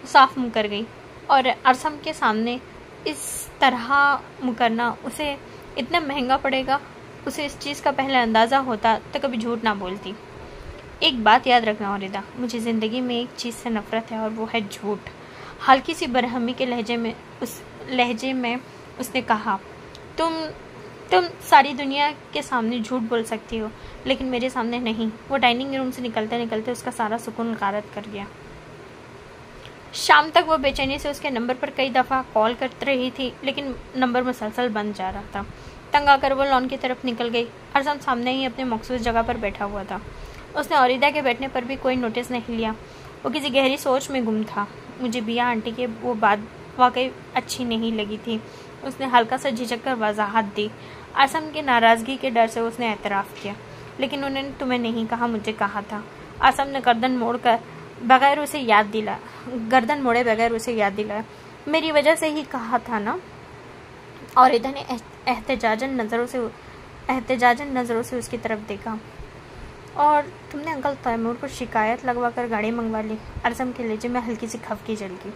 A: साफ मुँह कर गई। और अरसम के सामने इस तरह मुकरना उसे इतना महंगा पड़ेगा। उसे इस चीज़ का पहले अंदाज़ा होता तो कभी झूठ ना बोलती। एक बात याद रखना औरिदा, मुझे ज़िंदगी में एक चीज़ से नफ़रत है और वो है झूठ। हल्की सी बरहमी के लहजे में उसने कहा, तुम सारी दुनिया के सामने झूठ बोल सकती हो, लेकिन मेरे सामने नहीं। वो डाइनिंग रूम से निकलते निकलते उसका सारा सुकून गारत कर गया। शाम तक वो बेचैनी से उसके नंबर पर कई दफ़ा कॉल करती रही थी, लेकिन नंबर मुसलसल बंद जा रहा था। तंग आकर वो लॉन की तरफ निकल गई। अरसम सामने ही अपने मखसूस जगह पर बैठा हुआ था। उसने औरिदा के बैठने पर भी कोई नोटिस नहीं लिया। वो किसी गहरी सोच में गुम था। मुझे बिया आंटी की वो बात वाकई अच्छी नहीं लगी थी। उसने हल्का सा झिझक कर वजाहत दी। अरसम की नाराज़गी के डर से उसने एतराफ़ किया, लेकिन उन्होंने तुम्हें नहीं कहा, मुझे कहा था। अरसम ने गर्दन मोड़े बगैर उसे याद दिलाया। मेरी वजह से ही कहा था ना। औरिदा ने एहतजाजन नज़रों से उसकी तरफ देखा। और तुमने अंकल तैमूर को शिकायत लगवा कर गाड़ी मंगवा ली? अरसम के लहजे में हल्की सी खफकी झलकी।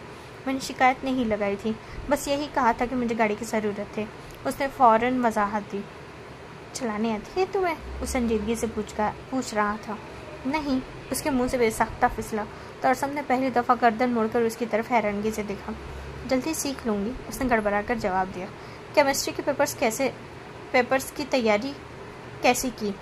A: मैंने शिकायत नहीं लगाई थी, बस यही कहा था कि मुझे गाड़ी की ज़रूरत है। उसने फ़ौरन वजाहत दी। चलाने आती है तुम्हें? उस संजीदगी से पूछ रहा था। नहीं, उसके मुंह से बेसाख्ता फिसला। तो अरसम ने पहली दफ़ा गर्दन मोड़कर उसकी तरफ हैरानगी से देखा। जल्दी सीख लूँगी, उसने गड़बड़ाकर जवाब दिया। केमिस्ट्री के पेपर्स की तैयारी कैसी की?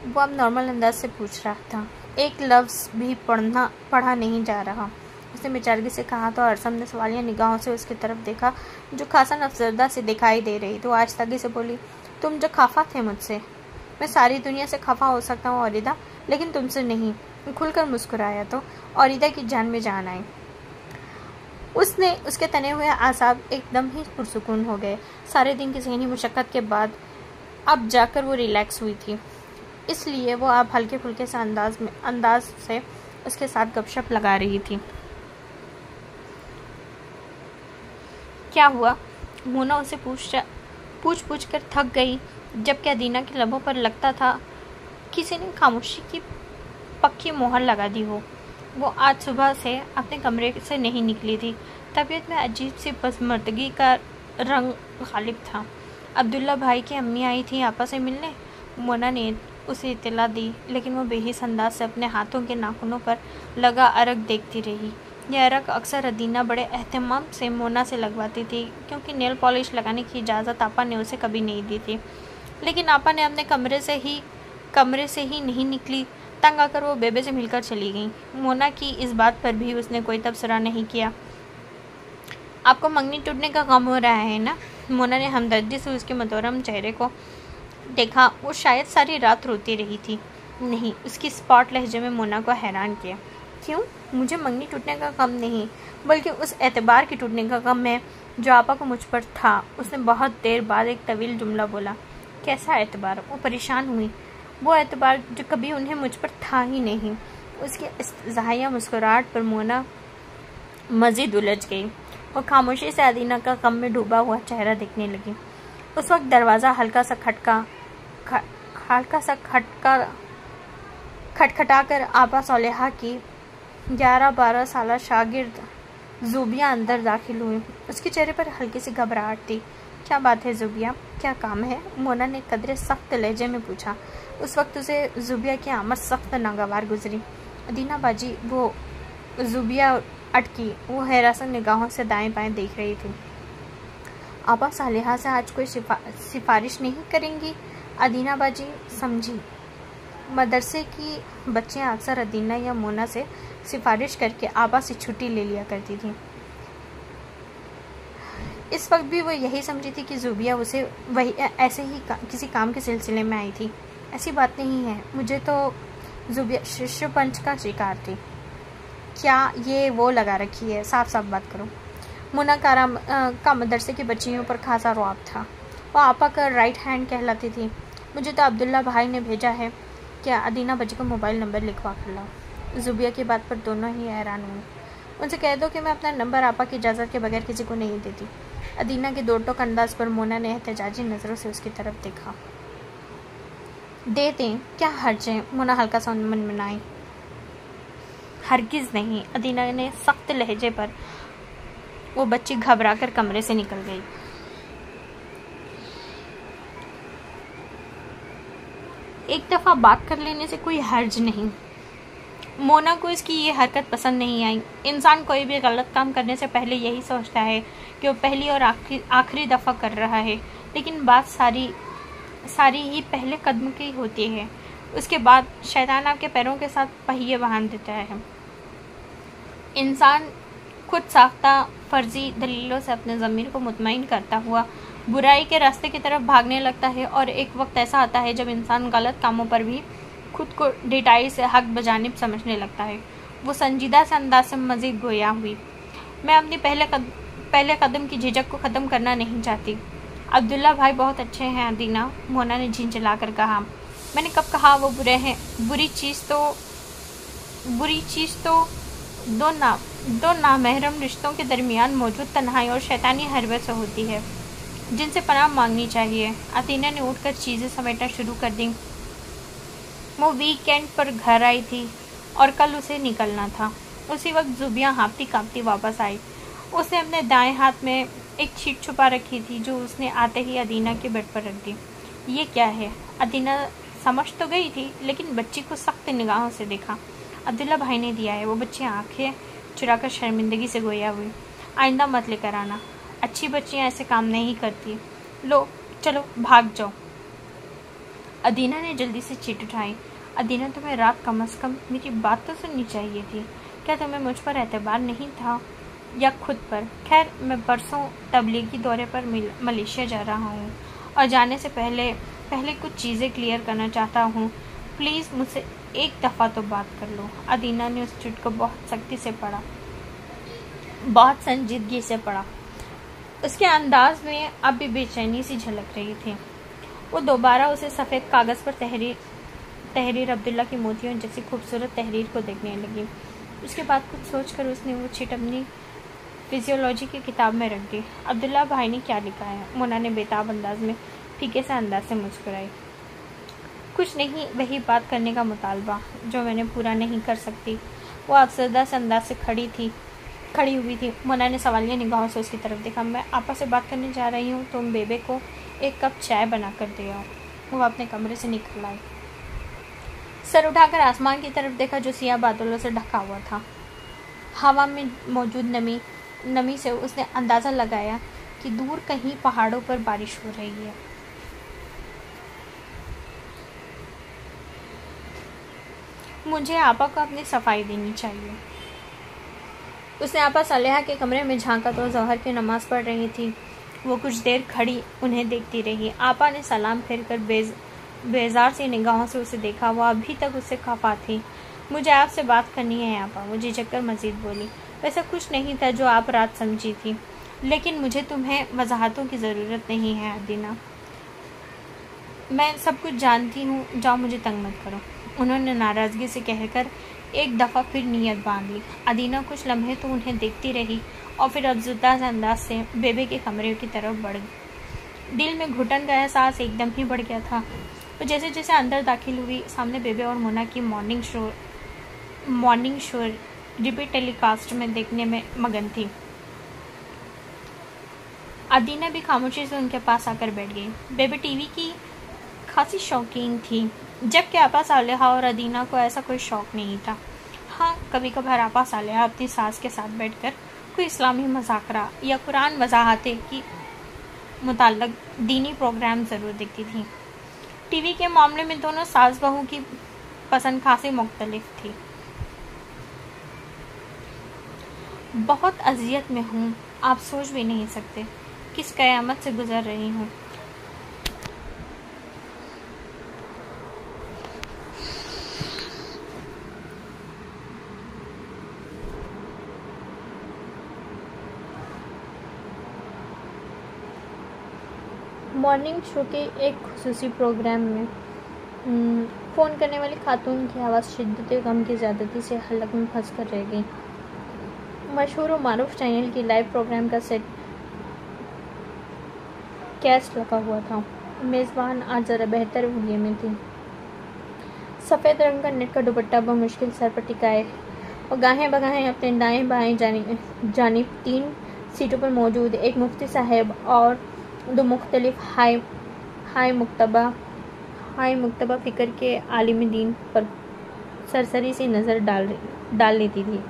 A: वो अब नॉर्मल अंदाज से पूछ रहा था। एक लफ्ज़ भी पढ़ा नहीं जा रहा, उसने बेचारगी से कहा। तो अरसम ने सवालिया निगाहों से उसकी तरफ देखा, जो खासा नफजरदा से दिखाई दे रही। तो आहिस्तागी से बोली, तुम जो खफा थे मुझसे। मैं सारी दुनिया से खफा हो सकता हूँ औरिदा, लेकिन तुमसे नहीं। खुलकर मुस्कुराया तो औरिदा की जान में जान आई। उसके तने हुए आसाब एकदम ही पुरसुकून हो गए। सारे दिन की ज़हनी मुशक्क़त के बाद अब जाकर वो रिलैक्स हुई थी, इसलिए वो अब हल्के फुल्के से अंदाज से उसके साथ गपशप लगा रही थी। क्या हुआ? मोना उसे पूछ कर थक गई, जबकि अदीना के लबों पर लगता था किसी ने खामोशी की पक्की मोहर लगा दी हो। वो आज सुबह से अपने कमरे से नहीं निकली थी। तबीयत में अजीब सी बसमर्दगी का रंग गालिब था। अब्दुल्ला भाई की अम्मी आई थी आपा से मिलने। मोना ने उसे इत्तला दी, लेकिन वो बेहिस अंदाज से अपने हाथों के नाखूनों पर लगा अरक देखती रही। यह अरक अक्सर अदीना बड़े एहतमाम से मोना से लगवाती थी, क्योंकि नेल पॉलिश लगाने की इजाज़त आपा ने उसे कभी नहीं दी थी। लेकिन आपा ने अपने कमरे से ही नहीं निकली। तंग आकर वो बेबे से मिलकर चली गई। मोना की इस बात पर भी उसने कोई तबसरा नहीं किया। आपको मंगनी टूटने का गम हो रहा है ना? मोना ने हमदर्दी से उसके मनोरम चेहरे को देखा। वो शायद सारी रात रोती रही थी। नहीं, उसकी स्पॉट लहजे में मोना को हैरान किया। क्यों? मुझे मंगनी टूटने का गम नहीं, बल्कि उस एतबार की टूटने का गम है जो आपा को मुझ पर था। उसने बहुत देर बाद एक तवील जुमला बोला। कैसा एतबार? वो परेशान हुई। वो एतबार जो कभी उन्हें मुझ पर था ही नहीं। उसकी इस्तिज़ाहिया मुस्कुराहट पर मोना मज़ीद उलझ गई। वो खामोशी से अदीना का गम में डूबा हुआ चेहरा देखने लगी। उस वक्त दरवाज़ा हल्का सा खटखटाकर आपा सौलेहा की 11-12 साला शागिर्द ज़ुबिया अंदर दाखिल हुई। उसके चेहरे पर हल्की सी घबराहट थी। क्या बात है ज़ुबिया, क्या काम है? मोना ने कदरे सख्त लहजे में पूछा। उस वक्त उसे ज़ुबिया की आमद सख्त नागवार गुजरी। अदीना बाजी, वो ज़ुबिया अटकी। वो हैरान निगाहों से दाएं बाएं देख रही थी। आपा सालेहा से आज कोई सिफारिश नहीं करेंगी? अदीना बाजी समझी। मदरसे की बच्चियां अक्सर अदीना या मोना से सिफारिश करके आपा से छुट्टी ले लिया करती थी। इस वक्त भी वो यही समझी थी कि ज़ुबिया उसे वही ऐसे ही किसी काम के सिलसिले में आई थी। ऐसी बात नहीं है। मुझे तो ज़ुबिया शिष्य पंच का शिकार थी। क्या ये वो लगा रखी है? साफ साफ बात करो। मोना का मदरसे की बच्चियों पर खासा रौब था। वो आपा का राइट हैंड कहलाती थी। मुझे तो अब्दुल्ला भाई ने भेजा है। क्या? अदीना बच्ची को मोबाइल नंबर लिखवा कर लाओ। ज़ुबिया की बात पर दोनों ही हैरान हुए। उनसे कह दो कि मैं अपना नंबर आपा की इजाज़त के बगैर किसी को नहीं देती। अदीना के दो टोक अंदाज पर मोना ने एहतजाजी नज़रों से उसकी तरफ देखा। दे दें, क्या हर्ज है? मोना हल्का सा मनमनाई। हरगिज़ नहीं। अदीना ने सख्त लहजे पर। वो बच्ची घबरा कर कमरे से निकल गई। एक दफ़ा बात कर लेने से कोई हर्ज नहीं। मोना को इसकी ये हरकत पसंद नहीं आई। इंसान कोई भी गलत काम करने से पहले यही सोचता है कि वो पहली और आखिरी दफ़ा कर रहा है, लेकिन बात सारी ही पहले कदम की होती है। उसके बाद शैतान आपके पैरों के साथ पहिए बांध देता है। इंसान खुद साख्ता फर्जी दलीलों से अपने ज़मीर को मुतमईन करता हुआ बुराई के रास्ते की तरफ भागने लगता है, और एक वक्त ऐसा आता है जब इंसान गलत कामों पर भी खुद को ढिठाई से हक बजानिब समझने लगता है। वो संजीदा से अंदाज से मज़ीद गोया हुई। मैं अपनी पहले कदम की झिझक को ख़त्म करना नहीं चाहती। अब्दुल्ला भाई बहुत अच्छे हैं अदीना, मोना ने झिंझला कर कहा। मैंने कब कहा वो बुरे हैं? बुरी चीज़ तो दो नामहरम रिश्तों के दरमियान मौजूद तन्हाई और शैतानी हरबत से होती है, जिनसे पनाह मांगनी चाहिए। अदीना ने उठकर चीज़ें समेटना शुरू कर दी। वो वीकेंड पर घर आई थी और कल उसे निकलना था। उसी वक्त ज़ुबिया हाँफती काँपती वापस आई। उसने अपने दाएं हाथ में एक शीट छुपा रखी थी जो उसने आते ही अदीना के बेड पर रख दी। ये क्या है? अदीना समझ तो गई थी, लेकिन बच्ची को सख्त निगाहों से देखा। अब्दुल्ला भाई ने दिया है। वो बच्ची आंखें चुराकर शर्मिंदगी से गोया हुई। आइंदा मत लेकर आना। अच्छी बच्चियां ऐसे काम नहीं करती। लो चलो भाग जाओ। अदीना ने जल्दी से चिट उठाई। अदीना, तुम्हें रात कम से कम मेरी बात तो सुननी चाहिए थी। क्या तुम्हें मुझ पर एतबार नहीं था या खुद पर? खैर, मैं परसों तबलीगी दौरे पर मलेशिया जा रहा हूँ और जाने से पहले कुछ चीज़ें क्लियर करना चाहता हूँ। प्लीज़ मुझसे एक दफ़ा तो बात कर लो। अदीना ने उस चिट को बहुत सख्ती से पढ़ा, बहुत संजीदगी से पढ़ा। उसके अंदाज में अब भी बेचैनी सी झलक रही थी। वो दोबारा उसे सफ़ेद कागज़ पर तहरीर अब्दुल्ला की मोतियों जैसी खूबसूरत तहरीर को देखने लगी। उसके बाद कुछ सोचकर उसने वो चिट अपनी फिजियोलॉजी की किताब में रख दी। अब्दुल्ला भाई ने क्या लिखा है? मोना ने बेताब अंदाज में फीके से अंदाज से मुस्कुराई। कुछ नहीं, वही बात करने का मुतालबा जो मैंने पूरा नहीं कर सकती। वो अफसरदा से अंदाज से खड़ी हुई थी। मोना ने सवालिया निगाहों से उसकी तरफ देखा। मैं आपस से बात करने जा रही हूँ, तुम बेबे को एक कप चाय बना कर दे आओ। वो अपने कमरे से निकल आई। सर उठाकर आसमान की तरफ देखा जो सियाह बादलों से ढका हुआ था। हवा में मौजूद नमी से उसने अंदाज़ा लगाया कि दूर कहीं पहाड़ों पर बारिश हो रही है। मुझे आपा को अपनी सफाई देनी चाहिए। उसने आपा सालेहा के कमरे में झांका तो ज़ोहर की नमाज़ पढ़ रही थी। वो कुछ देर खड़ी उन्हें देखती रही। आपा ने सलाम फेर कर बेजार सी निगाहों से उसे देखा। वो अभी तक उससे खफा थी। मुझे आपसे बात करनी है आपा, वो झिझककर मजीद बोली। वैसा कुछ नहीं था जो आप रात समझी थी, लेकिन मुझे तुम्हें वजाहतों की ज़रूरत नहीं है अदीना। मैं सब कुछ जानती हूँ, जाओ मुझे तंग मत करो। उन्होंने नाराज़गी से कहकर एक दफ़ा फिर नीयत बांध ली। अदीना कुछ लम्हे तो उन्हें देखती रही और फिर अफजुदा से अंदाज से बेबे के कमरे की तरफ बढ़ गई। दिल में घुटन का एहसास एकदम ही बढ़ गया था। तो जैसे जैसे अंदर दाखिल हुई, सामने बेबे और मोना की मॉर्निंग शो रिपीट टेलीकास्ट में देखने में मगन थी। अदीना भी खामोशी से उनके पास आकर बैठ गई। बेबे टीवी की खासी शौकीन थी, जबकि आपा सालेहा और अदीना को ऐसा कोई शौक नहीं था। हाँ, कभी कभार आपा सालेहा अपनी सास के साथ बैठकर कोई इस्लामी मज़ाकरा या कुरान वजाहते की मुताल्लिक दीनी प्रोग्राम ज़रूर देखती थी। टीवी के मामले में दोनों सास बहू की पसंद खासी मुख्तलिफ थी। बहुत अजियत में हूँ, आप सोच भी नहीं सकते किस क़यामत से गुजर रही हूँ। मॉर्निंग शो के एक खुसूसी प्रोग्राम में फ़ोन करने वाली खातून की आवाज़ शिद्दत गम की ज़्यादती से हलक में फंस कर रह गई। मशहूर और मारूफ चैनल की लाइव प्रोग्राम का सेट कैस्ट लगा हुआ था। मेज़बान आज ज़रा बेहतर हुलिये में थी। सफ़ेद रंग का नेट का दुपट्टा बमुश्किल सर पर टिकाए और गाहें बगाहें अपने दाएं बाएं जानिब 3 सीटों पर मौजूद एक मुफ्ती साहब और 2 मुख्तलिफ हाई मुक्तबा फ़िक्र के आलिम दीन पर सरसरी सी नज़र डाल लेती थी।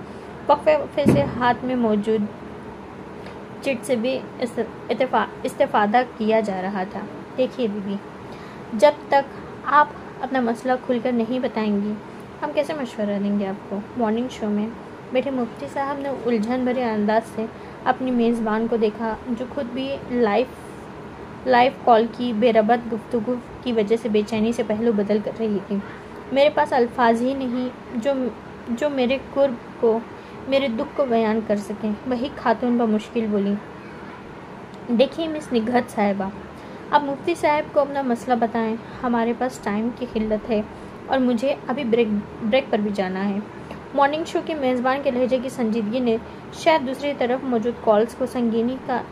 A: वक्फे से हाथ में मौजूद चिट से भी इस्तेफादा किया जा रहा था। देखिए बीबी, जब तक आप अपना मसला खुलकर नहीं बताएंगी, हम कैसे मशवरा देंगे आपको। मॉर्निंग शो में बैठे मुफ्ती साहब ने उलझन भरे अंदाज से अपनी मेज़बान को देखा, जो खुद भी लाइव कॉल की बेरबत गुफ्तगू की वजह से बेचैनी से पहलू बदल कर रही थी। मेरे पास अल्फाज ही नहीं जो मेरे कुर्ब को, मेरे दुख को बयान कर सकें। वही खातून बमुश्किल बोली। देखिए मिस निघत साहिबा, आप मुफ्ती साहब को अपना मसला बताएं। हमारे पास टाइम की किल्लत है और मुझे अभी ब्रेक पर भी जाना है। मॉर्निंग शो के मेज़बान के लहजे की संजीदगी ने शायद दूसरी तरफ मौजूद कॉल्स को संगीनी का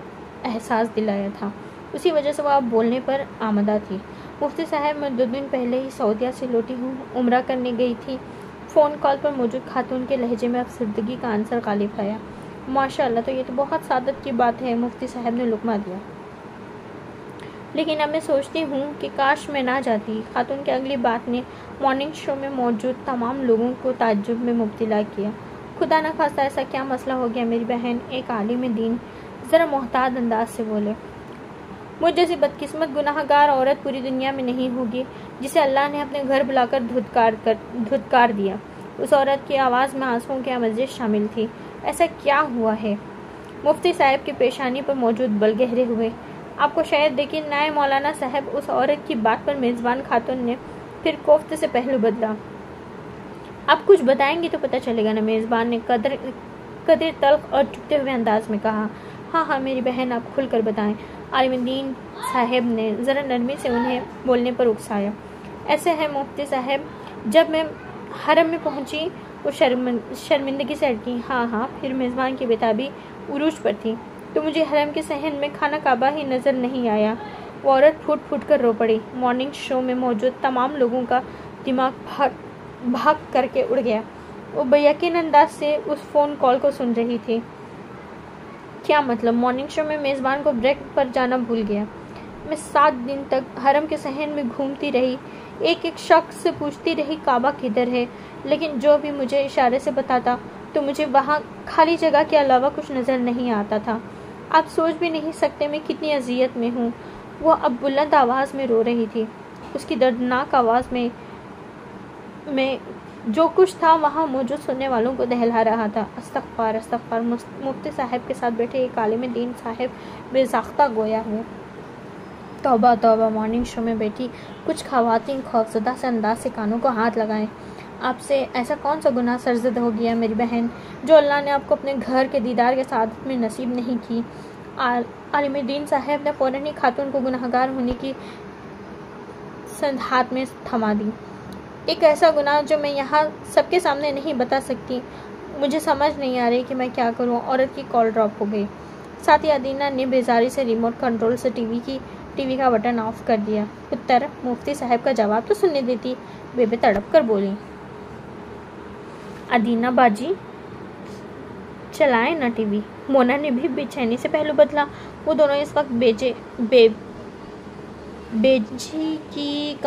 A: एहसास दिलाया था। उसी वजह से वह अब बोलने पर आमदा थी। मुफ्ती साहब, मैं 2 दिन पहले ही सऊदिया से लौटी हूँ, उम्रा करने गई थी। फ़ोन कॉल पर मौजूद खातून के लहजे में अफसरदगी का आंसर गालिब आया। माशाअल्लाह, तो ये तो बहुत सादत की बात है, मुफ्ती साहब ने लुकमा दिया। लेकिन अब मैं सोचती हूँ कि काश मैं ना जाती। खातून की अगली बात ने मॉर्निंग शो में मौजूद तमाम लोगों को ताज्जुब में मुब्तला किया। खुदा न खास्ता ऐसा क्या मसला हो गया मेरी बहन? एक आलिम दीन ज़रा मोहताद अंदाज से बोले। मुझ जैसी बदकिस्मत गुनाहगार औरत पूरी दुनिया में नहीं होगी जिसे अल्लाह ने अपने घर बुलाकर धुतकार दिया। उस औरत की आवाज़ में आंसुओं की आमेज़ शामिल थी। ऐसा क्या हुआ है? मुफ्ती साहब की पेशानी पर मौजूद बल गहरे हुए। आपको शायद देखिए नाए मौलाना साहब, उस औरत की बात पर मेज़बान खातून ने फिर कोफ्ते से पहलू बदला। आप कुछ बताएंगी तो पता चलेगा ना, मेज़बान ने कदर तल्ख और चुपते हुए अंदाज में कहा। हाँ मेरी बहन, आप खुल कर बताएं। आलिमुद्दीन साहब ने ज़रा नरमी से उन्हें बोलने पर उकसाया। ऐसे है मुफ्ती साहब, जब मैं हरम में पहुंची वो शर्मिंदगी से अटकी। हाँ, फिर मेज़बान की बेताबी उरूज पर थी तो मुझे हरम के सहन में खाना काबा ही नज़र नहीं आया। वो औरत फूट कर रो पड़ी। मॉर्निंग शो में मौजूद तमाम लोगों का दिमाग भाग करके उड़ गया। वो बेयकीन अंदाज से उस फ़ोन कॉल को सुन रही थी। क्या मतलब? मॉर्निंग शो में मेज़बान को ब्रेक पर जाना भूल गया। मैं 7 दिन तक हरम के सहन में घूमती रही, एक शख्स से पूछती रही काबा किधर है, लेकिन जो भी मुझे इशारे से बताता तो मुझे वहाँ खाली जगह के अलावा कुछ नज़र नहीं आता था। आप सोच भी नहीं सकते मैं कितनी अजियत में हूँ। वो अब बुलंद आवाज़ में रो रही थी। उसकी दर्दनाक आवाज़ में जो कुछ था वहाँ मौजूद सुनने वालों को दहला रहा था। अस्तगफार अस्तगफार। मुफ्ती साहब के साथ बैठे एक आलिम दीन साहब बेसाख्ता गोया हुए। तौबा तौबा। मॉर्निंग शो में बैठी कुछ ख़वातीन खौफज़दा से अंदाज से कानों को हाथ लगाएं। आपसे ऐसा कौन सा गुनाह सरज़द हो गया मेरी बहन, जो अल्लाह ने आपको अपने घर के दीदार के साथ में नसीब नहीं की। आलिम दीन साहब ने फ़ौरन ही खातून को गुनाहगार होने की हाथ में थमा दी। एक ऐसा गुनाह जो मैं यहाँ सबके सामने नहीं बता सकती। मुझे समझ नहीं आ रही कि मैं क्या करूँ। औरत की कॉल ड्रॉप हो गई। साथ ही अदीना ने बेजारी से रिमोट कंट्रोल से टीवी का बटन ऑफ कर दिया। उत्तर मुफ्ती साहब का जवाब तो सुनने देती। बेबे तड़प कर बोली, अदीना बाजी चलाए ना टीवी। मोना ने भी बेचैनी से पहलू बदला। वो दोनों इस वक्त बेबे जी की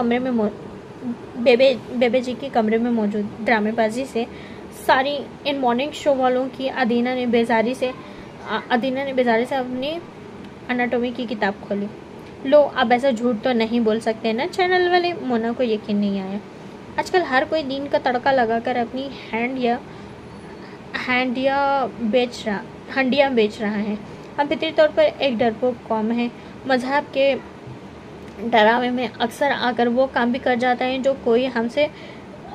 A: कमरे में मौजूद। ड्रामेबाजी से सारी इन मॉर्निंग शो वालों की अदीना ने बेजारी से अपनी एनाटॉमी की किताब खोली। लो, अब ऐसा झूठ तो नहीं बोल सकते ना चैनल वाले। मोना को यकीन नहीं आया। आजकल हर कोई दीन का तड़का लगाकर अपनी हंडिया बेच रहा है। हम फितरी तौर पर एक डरपोक कौम है। मजहब के डरावे में अक्सर आकर वो काम भी कर जाता है जो कोई हमसे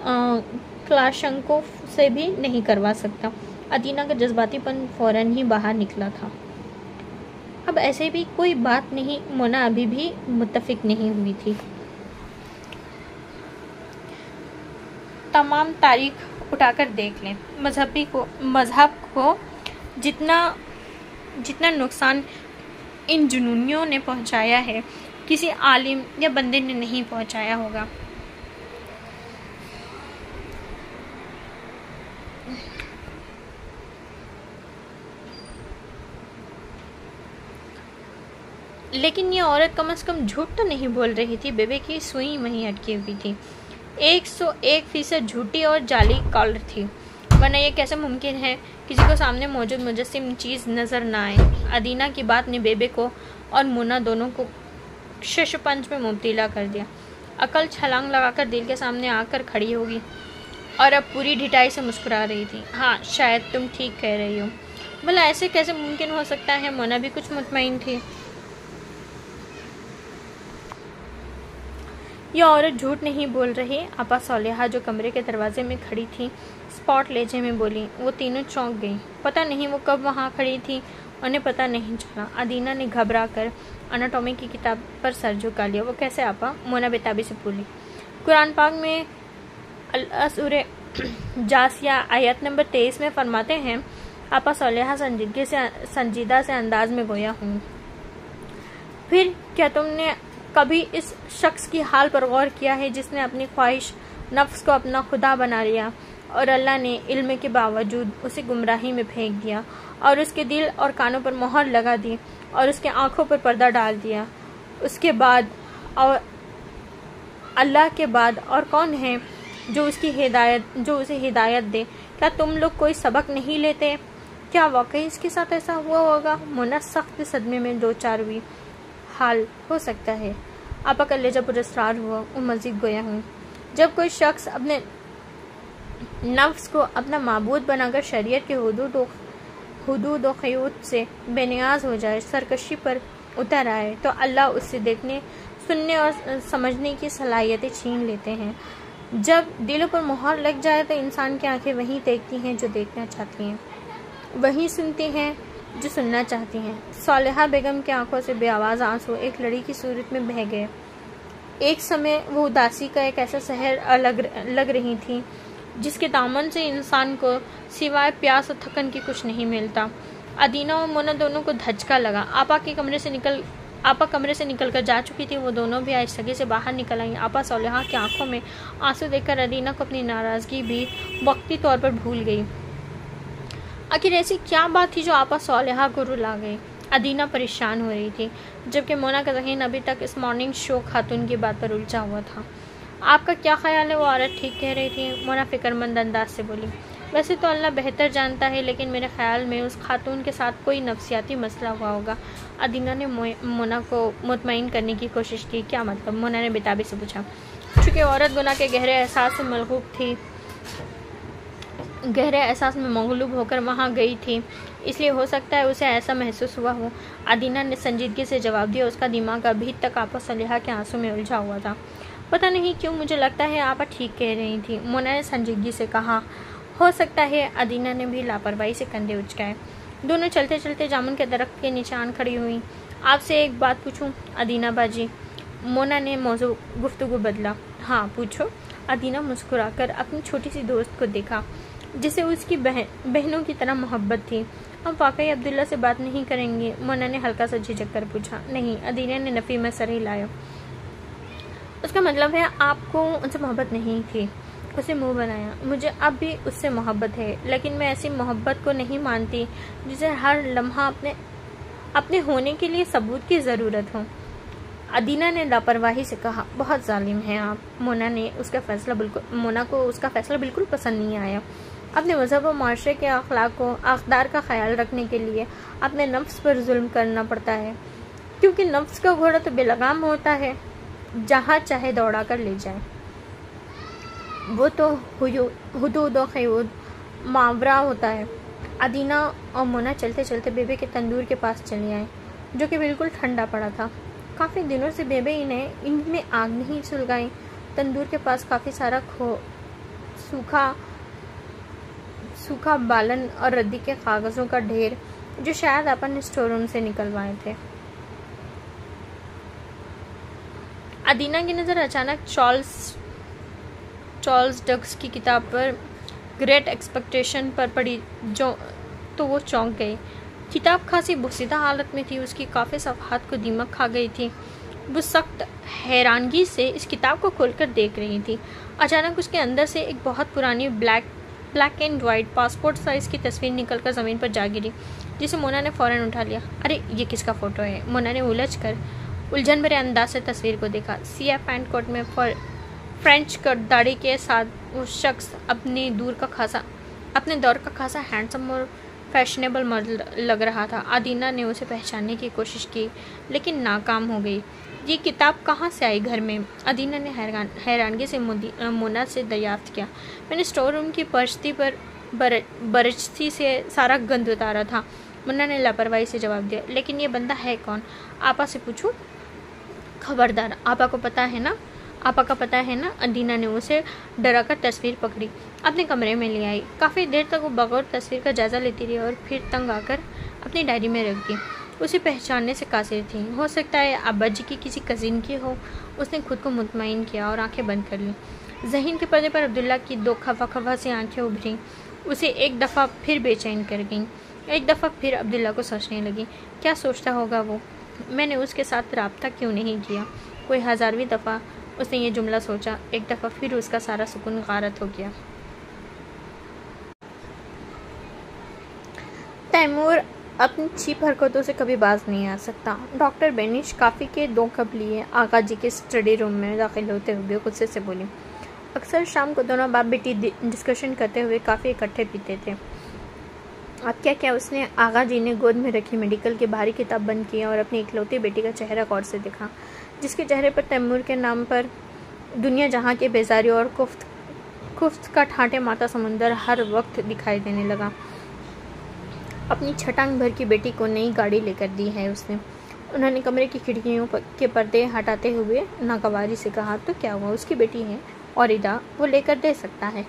A: क्लाशंकों से भी नहीं करवा सकता। अदीना का जज्बातीपन फौरन ही बाहर निकला था। अब ऐसे भी कोई बात नहीं। मोना अभी भी मुत्तफिक नहीं हुई थी। तमाम तारीख उठाकर देख लें। मजहब को जितना नुकसान इन जुनूनियों ने पहुंचाया है, किसी आलिम या बंदे ने नहीं पहुंचाया होगा। लेकिन ये औरत कम से कम झूठ तो नहीं बोल रही थी। बेबे की सुई वहीं अटकी हुई थी। 101% झूठी और जाली कॉलर थी। वरना ये कैसे मुमकिन है किसी को सामने मौजूद मुजस्सिम चीज़ नज़र ना आए। अदीना की बात ने बेबे को और मुन्ना दोनों को शशपंच में मुब्तला कर दिया। अकल छलांग लगाकर दिल के सामने आकर खड़ी होगी और अब पूरी ढिठाई से मुस्कुरा रही थी। हाँ, शायद तुम ठीक कह रही हो। भला ऐसे कैसे मुमकिन हो सकता है? मोना भी कुछ मुतमईन थी। यह औरत झूठ नहीं बोल रही। आपा सौलेहा जो कमरे के दरवाजे में खड़ी थी स्पॉट लहजे में बोली। वो तीनों चौंक गई। पता नहीं वो कब वहाँ खड़ी थी, उन्हें पता नहीं चला। अदीना ने घबरा कर एनाटॉमी की किताब पर सर झुका लिया। वो कैसे आपा? मोना बेताबी से बोली। कुरान पाक में सूरह जासिया आयत नंबर 23 में फरमाते हैं, आपा सौलेहा संजीदा से अंदाज में गोया हूँ। फिर क्या तुमने कभी इस शख्स की हाल पर गौर किया है जिसने अपनी ख्वाहिश नफ्स को अपना खुदा बना लिया और अल्लाह ने इल्म के बावजूद उसे गुमराही में फेंक दिया और उसके दिल और कानों पर मोहर लगा दी और उसके आंखों पर पर्दा डाल दिया। उसके बाद और अल्लाह के बाद और कौन है जो उसे हिदायत दे? क्या तुम लोग कोई सबक नहीं लेते? क्या वाकई इसके साथ ऐसा हुआ होगा? मोना सख्त सदमे में दो चार हुई। हाल हो सकता है। आपा का लहजा पुरस्कार हुआ। वो मजीद गोया हूँ। जब कोई शख्स अपने नफ्स को अपना माबूद बनाकर शरीयत के हुदूद व क़यूद से बेनियाज हो जाए, सरकशी पर उतर आए, तो अल्लाह उससे देखने, सुनने और समझने की सलाहियतें छीन लेते हैं। जब दिलों पर मोहर लग जाए तो इंसान की आंखें वहीं देखती हैं जो देखना चाहती हैं, वहीं सुनती हैं जो सुनना चाहती हैं। सौलेहा बेगम की आंखों से बेआवाज़ आंसू एक लड़ी की सूरत में बह गए। एक समय वो उदासी का एक ऐसा सहर लग रही थी जिसके दामन से इंसान को सिवाय प्यास और थकन की कुछ नहीं मिलता। अदीना और मोना दोनों को धचका लगा। आपा कमरे से निकल कर जा चुकी थी। वो दोनों भी आहिस्तगी से बाहर निकल आई। आपा सौलेहा की आंखों में आंसू देखकर अदीना को अपनी नाराज़गी भी वक्ती तौर पर भूल गई। आखिर ऐसी क्या बात थी जो आपा सौलेहा को रुला गई? अदीना परेशान हो रही थी, जबकि मोना का ज़हन अभी तक इस मॉर्निंग शो खातून की बात पर उलझा हुआ था। आपका क्या ख्याल है? वो औरत ठीक कह रही थी। मोना फिक्रमंद अंदाज से बोली। वैसे तो अल्लाह बेहतर जानता है, लेकिन मेरे ख्याल में उस खातून के साथ कोई नफ्सियाती मसला हुआ होगा। अदीना ने मोना को मुतमईन करने की कोशिश की। क्या मतलब? मोना ने बेताबी से पूछा। चूँकि औरत गुनाह के गहरे एहसास से मलगूब थी, गहरे एहसास में मगलूब होकर वहाँ गई थी, इसलिए हो सकता है उसे ऐसा महसूस हुआ हो। अदीना ने संजीदगी से जवाब दिया। उसका दिमाग अभी तक आपा सलेहा के आंसू में उलझा हुआ था। पता नहीं क्यों मुझे लगता है आपा ठीक कह रही थी, मोना ने संजीदगी से कहा। हो सकता है, अदीना ने भी लापरवाही से कंधे उचकाए। दोनों चलते चलते जामुन के दरख्त के नीचे आन खड़ी हुई। आपसे एक बात पूछूं अदीना बाजी? मोना ने मौजू गुफ्तगू बदला। हाँ पूछो। अदीना मुस्कुराकर अपनी छोटी सी दोस्त को देखा जिसे उसकी बहनों की तरह मोहब्बत थी। अब वाकई अब्दुल्ला से बात नहीं करेंगे? मोना ने हल्का सा झिझक कर पूछा। नहीं, अदीना ने नफी में सर हिलाया। उसका मतलब है आपको उनसे मोहब्बत नहीं थी? उसे मुंह बनाया। मुझे अब भी उससे मोहब्बत है, लेकिन मैं ऐसी मोहब्बत को नहीं मानती जिसे हर लम्हा अपने होने के लिए सबूत की ज़रूरत हो। अदीना ने लापरवाही से कहा। बहुत जालिम हैं आप। मोना को उसका फैसला बिल्कुल पसंद नहीं आया। अपने मज़हब और माशरे के अखलाक का ख्याल रखने के लिए अपने नफ्स पर जुल्म करना पड़ता है, क्योंकि नफ्स का घोड़ा तो बेलगाम होता है, जहाँ चाहे दौड़ा कर ले जाए। वो तो हुदूद और ख़ुद मावरा होता है। अदीना और मोना चलते चलते बेबे के तंदूर के पास चले आए, जो कि बिल्कुल ठंडा पड़ा था। काफ़ी दिनों से बेबे इनमें आग नहीं सुलगाई। तंदूर के पास काफ़ी सारा सूखा बालन और रद्दी के कागज़ों का ढेर, जो शायद अपन स्टोर रूम से निकलवाए थे। अदीना की नज़र अचानक चार्ल्स डक्स की किताब पर ग्रेट एक्सपेक्टेशन पर पड़ी, तो वो चौंक गई। किताब खासी बोसीदा हालत में थी। उसकी काफ़ी सफ़हात को दीमक खा गई थी। वो सख्त हैरानगी से इस किताब को खोलकर देख रही थी। अचानक उसके अंदर से एक बहुत पुरानी black and white passport size की तस्वीर निकलकर ज़मीन पर जा गिरी, जिसे मोना ने फ़ौरन उठा लिया। अरे ये किसका फ़ोटो है? मोना ने उलझन भरे अंदाज से तस्वीर को देखा। सिया पैंट कोट में फ्रेंच कट दाढ़ी के साथ वो शख्स अपने दौर का खासा हैंडसम और फैशनेबल मर्द लग रहा था। अदीना ने उसे पहचानने की कोशिश की, लेकिन नाकाम हो गई। ये किताब कहाँ से आई घर में? अदीना ने हैरानगी से मोना से दरियाफ्त किया। मैंने स्टोर रूम की परछती पर बरछती से सारा गंद उतारा था। मोना ने लापरवाही से जवाब दिया। लेकिन ये बंदा है कौन? आपा से पूछूं? खबरदार, आपा का पता है ना? अदीना ने उसे डराकर तस्वीर पकड़ी, अपने कमरे में ले आई। काफ़ी देर तक वो बगैर तस्वीर का जायज़ा लेती रही और फिर तंग आकर अपनी डायरी में रख दी। उसे पहचानने से कासिर थी। हो सकता है अब्बा जी की किसी कज़िन की हो। उसने खुद को मुतमईन किया और आंखें बंद कर ली। ज़हीन के पर्दे पर अब्दुल्ला की दो खफा से आंखें उभरी। उसे एक दफ़ा फिर बेचैन कर गईं। एक दफ़ा फिर अब्दुल्ला को सोचने लगी, क्या सोचता होगा वो? मैंने उसके साथ रब्ता क्यों नहीं किया? कोई 1000वीं दफ़ा उसने ये जुमला सोचा। एक दफ़ा फिर उसका सारा सुकून गारत हो गया। तैमूर अपनी चीप हरकतों से कभी बाज नहीं आ सकता। डॉक्टर बेनिश काफ़ी के 2 कप लिए आगा जी के स्टडी रूम में दाखिल होते हुए गुस्से से बोली। अक्सर शाम को दोनों बाप बेटी डिस्कशन करते हुए काफ़ी इकट्ठे पीते थे। अब क्या उसने आगा जी ने गोद में रखी मेडिकल की भारी किताब बंद किया और अपनी इकलौती बेटी का चेहरा गौर से देखा, जिसके चेहरे पर तैमूर के नाम पर दुनिया जहाँ के बेजारी और खुफ्त का ठाटे माता समुंदर हर वक्त दिखाई देने लगा। अपनी छटांग भर की बेटी को नई गाड़ी लेकर दी है उसने। उन्होंने कमरे की खिड़कियों के पर्दे हटाते हुए नागवारी से कहा। तो क्या हुआ? उसकी बेटी है और इदा, वो लेकर दे सकता है।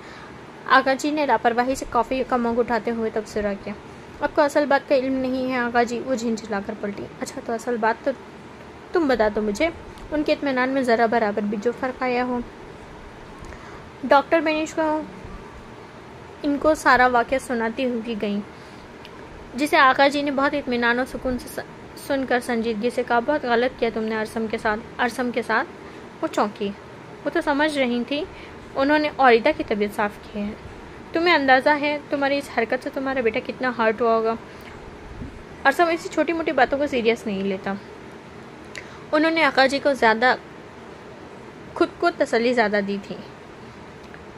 A: आगा जी ने लापरवाही से कॉफ़ी का मग उठाते हुए तबसरा किया। आपको असल बात का इल्म नहीं है आगा जी? वो झिंझलाकर पलटी। अच्छा, तो असल बात तो तुम बता दो मुझे। उनके इत्मीनान में ज़रा बराबर भी जो फ़र्क आया हो। डॉक्टर बेनिश को इनको सारा वाक़या सुनाती हुई गई, जिसे आगा जी ने बहुत इत्मीनान और सुकून से सुनकर संजीदगी से कहा। बहुत गलत किया तुमने अरसम के साथ। वो चौंकी। वो तो समझ रही थी उन्होंने औरिदा की तबीयत साफ़ की है। तुम्हें अंदाज़ा है तुम्हारी इस हरकत से तुम्हारा बेटा कितना हर्ट हुआ होगा। अरसम ऐसी छोटी मोटी बातों को सीरियस नहीं लेता। उन्होंने आगा जी को खुद को तसल्ली ज़्यादा दी थी।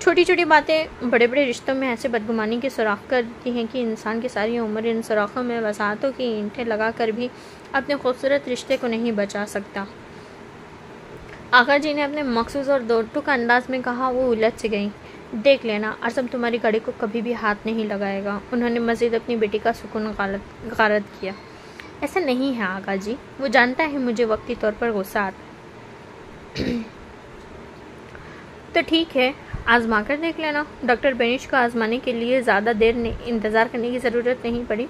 A: छोटी छोटी बातें बड़े बड़े रिश्तों में ऐसे बदगुमानी के सुराख कर देती हैं कि इंसान की सारी उम्र इन सुराखों में वसाहतों की ईंटें लगाकर भी अपने खूबसूरत रिश्ते को नहीं बचा सकता। आगा जी ने अपने मखसूस और दो टुक अंदाज में कहा। वो उलझ से गई। देख लेना, आज़म तुम्हारी गाड़ी को कभी भी हाथ नहीं लगाएगा। उन्होंने मज़ीद अपनी बेटी का सुकून गारत किया। ऐसा नहीं है आगा जी, वो जानता है मुझे वक्ती तौर पर गुस्सा तो ठीक है, आजमा कर देख लेना। डॉक्टर बेनिश को आजमाने के लिए ज़्यादा देर इंतज़ार करने की ज़रूरत नहीं पड़ी।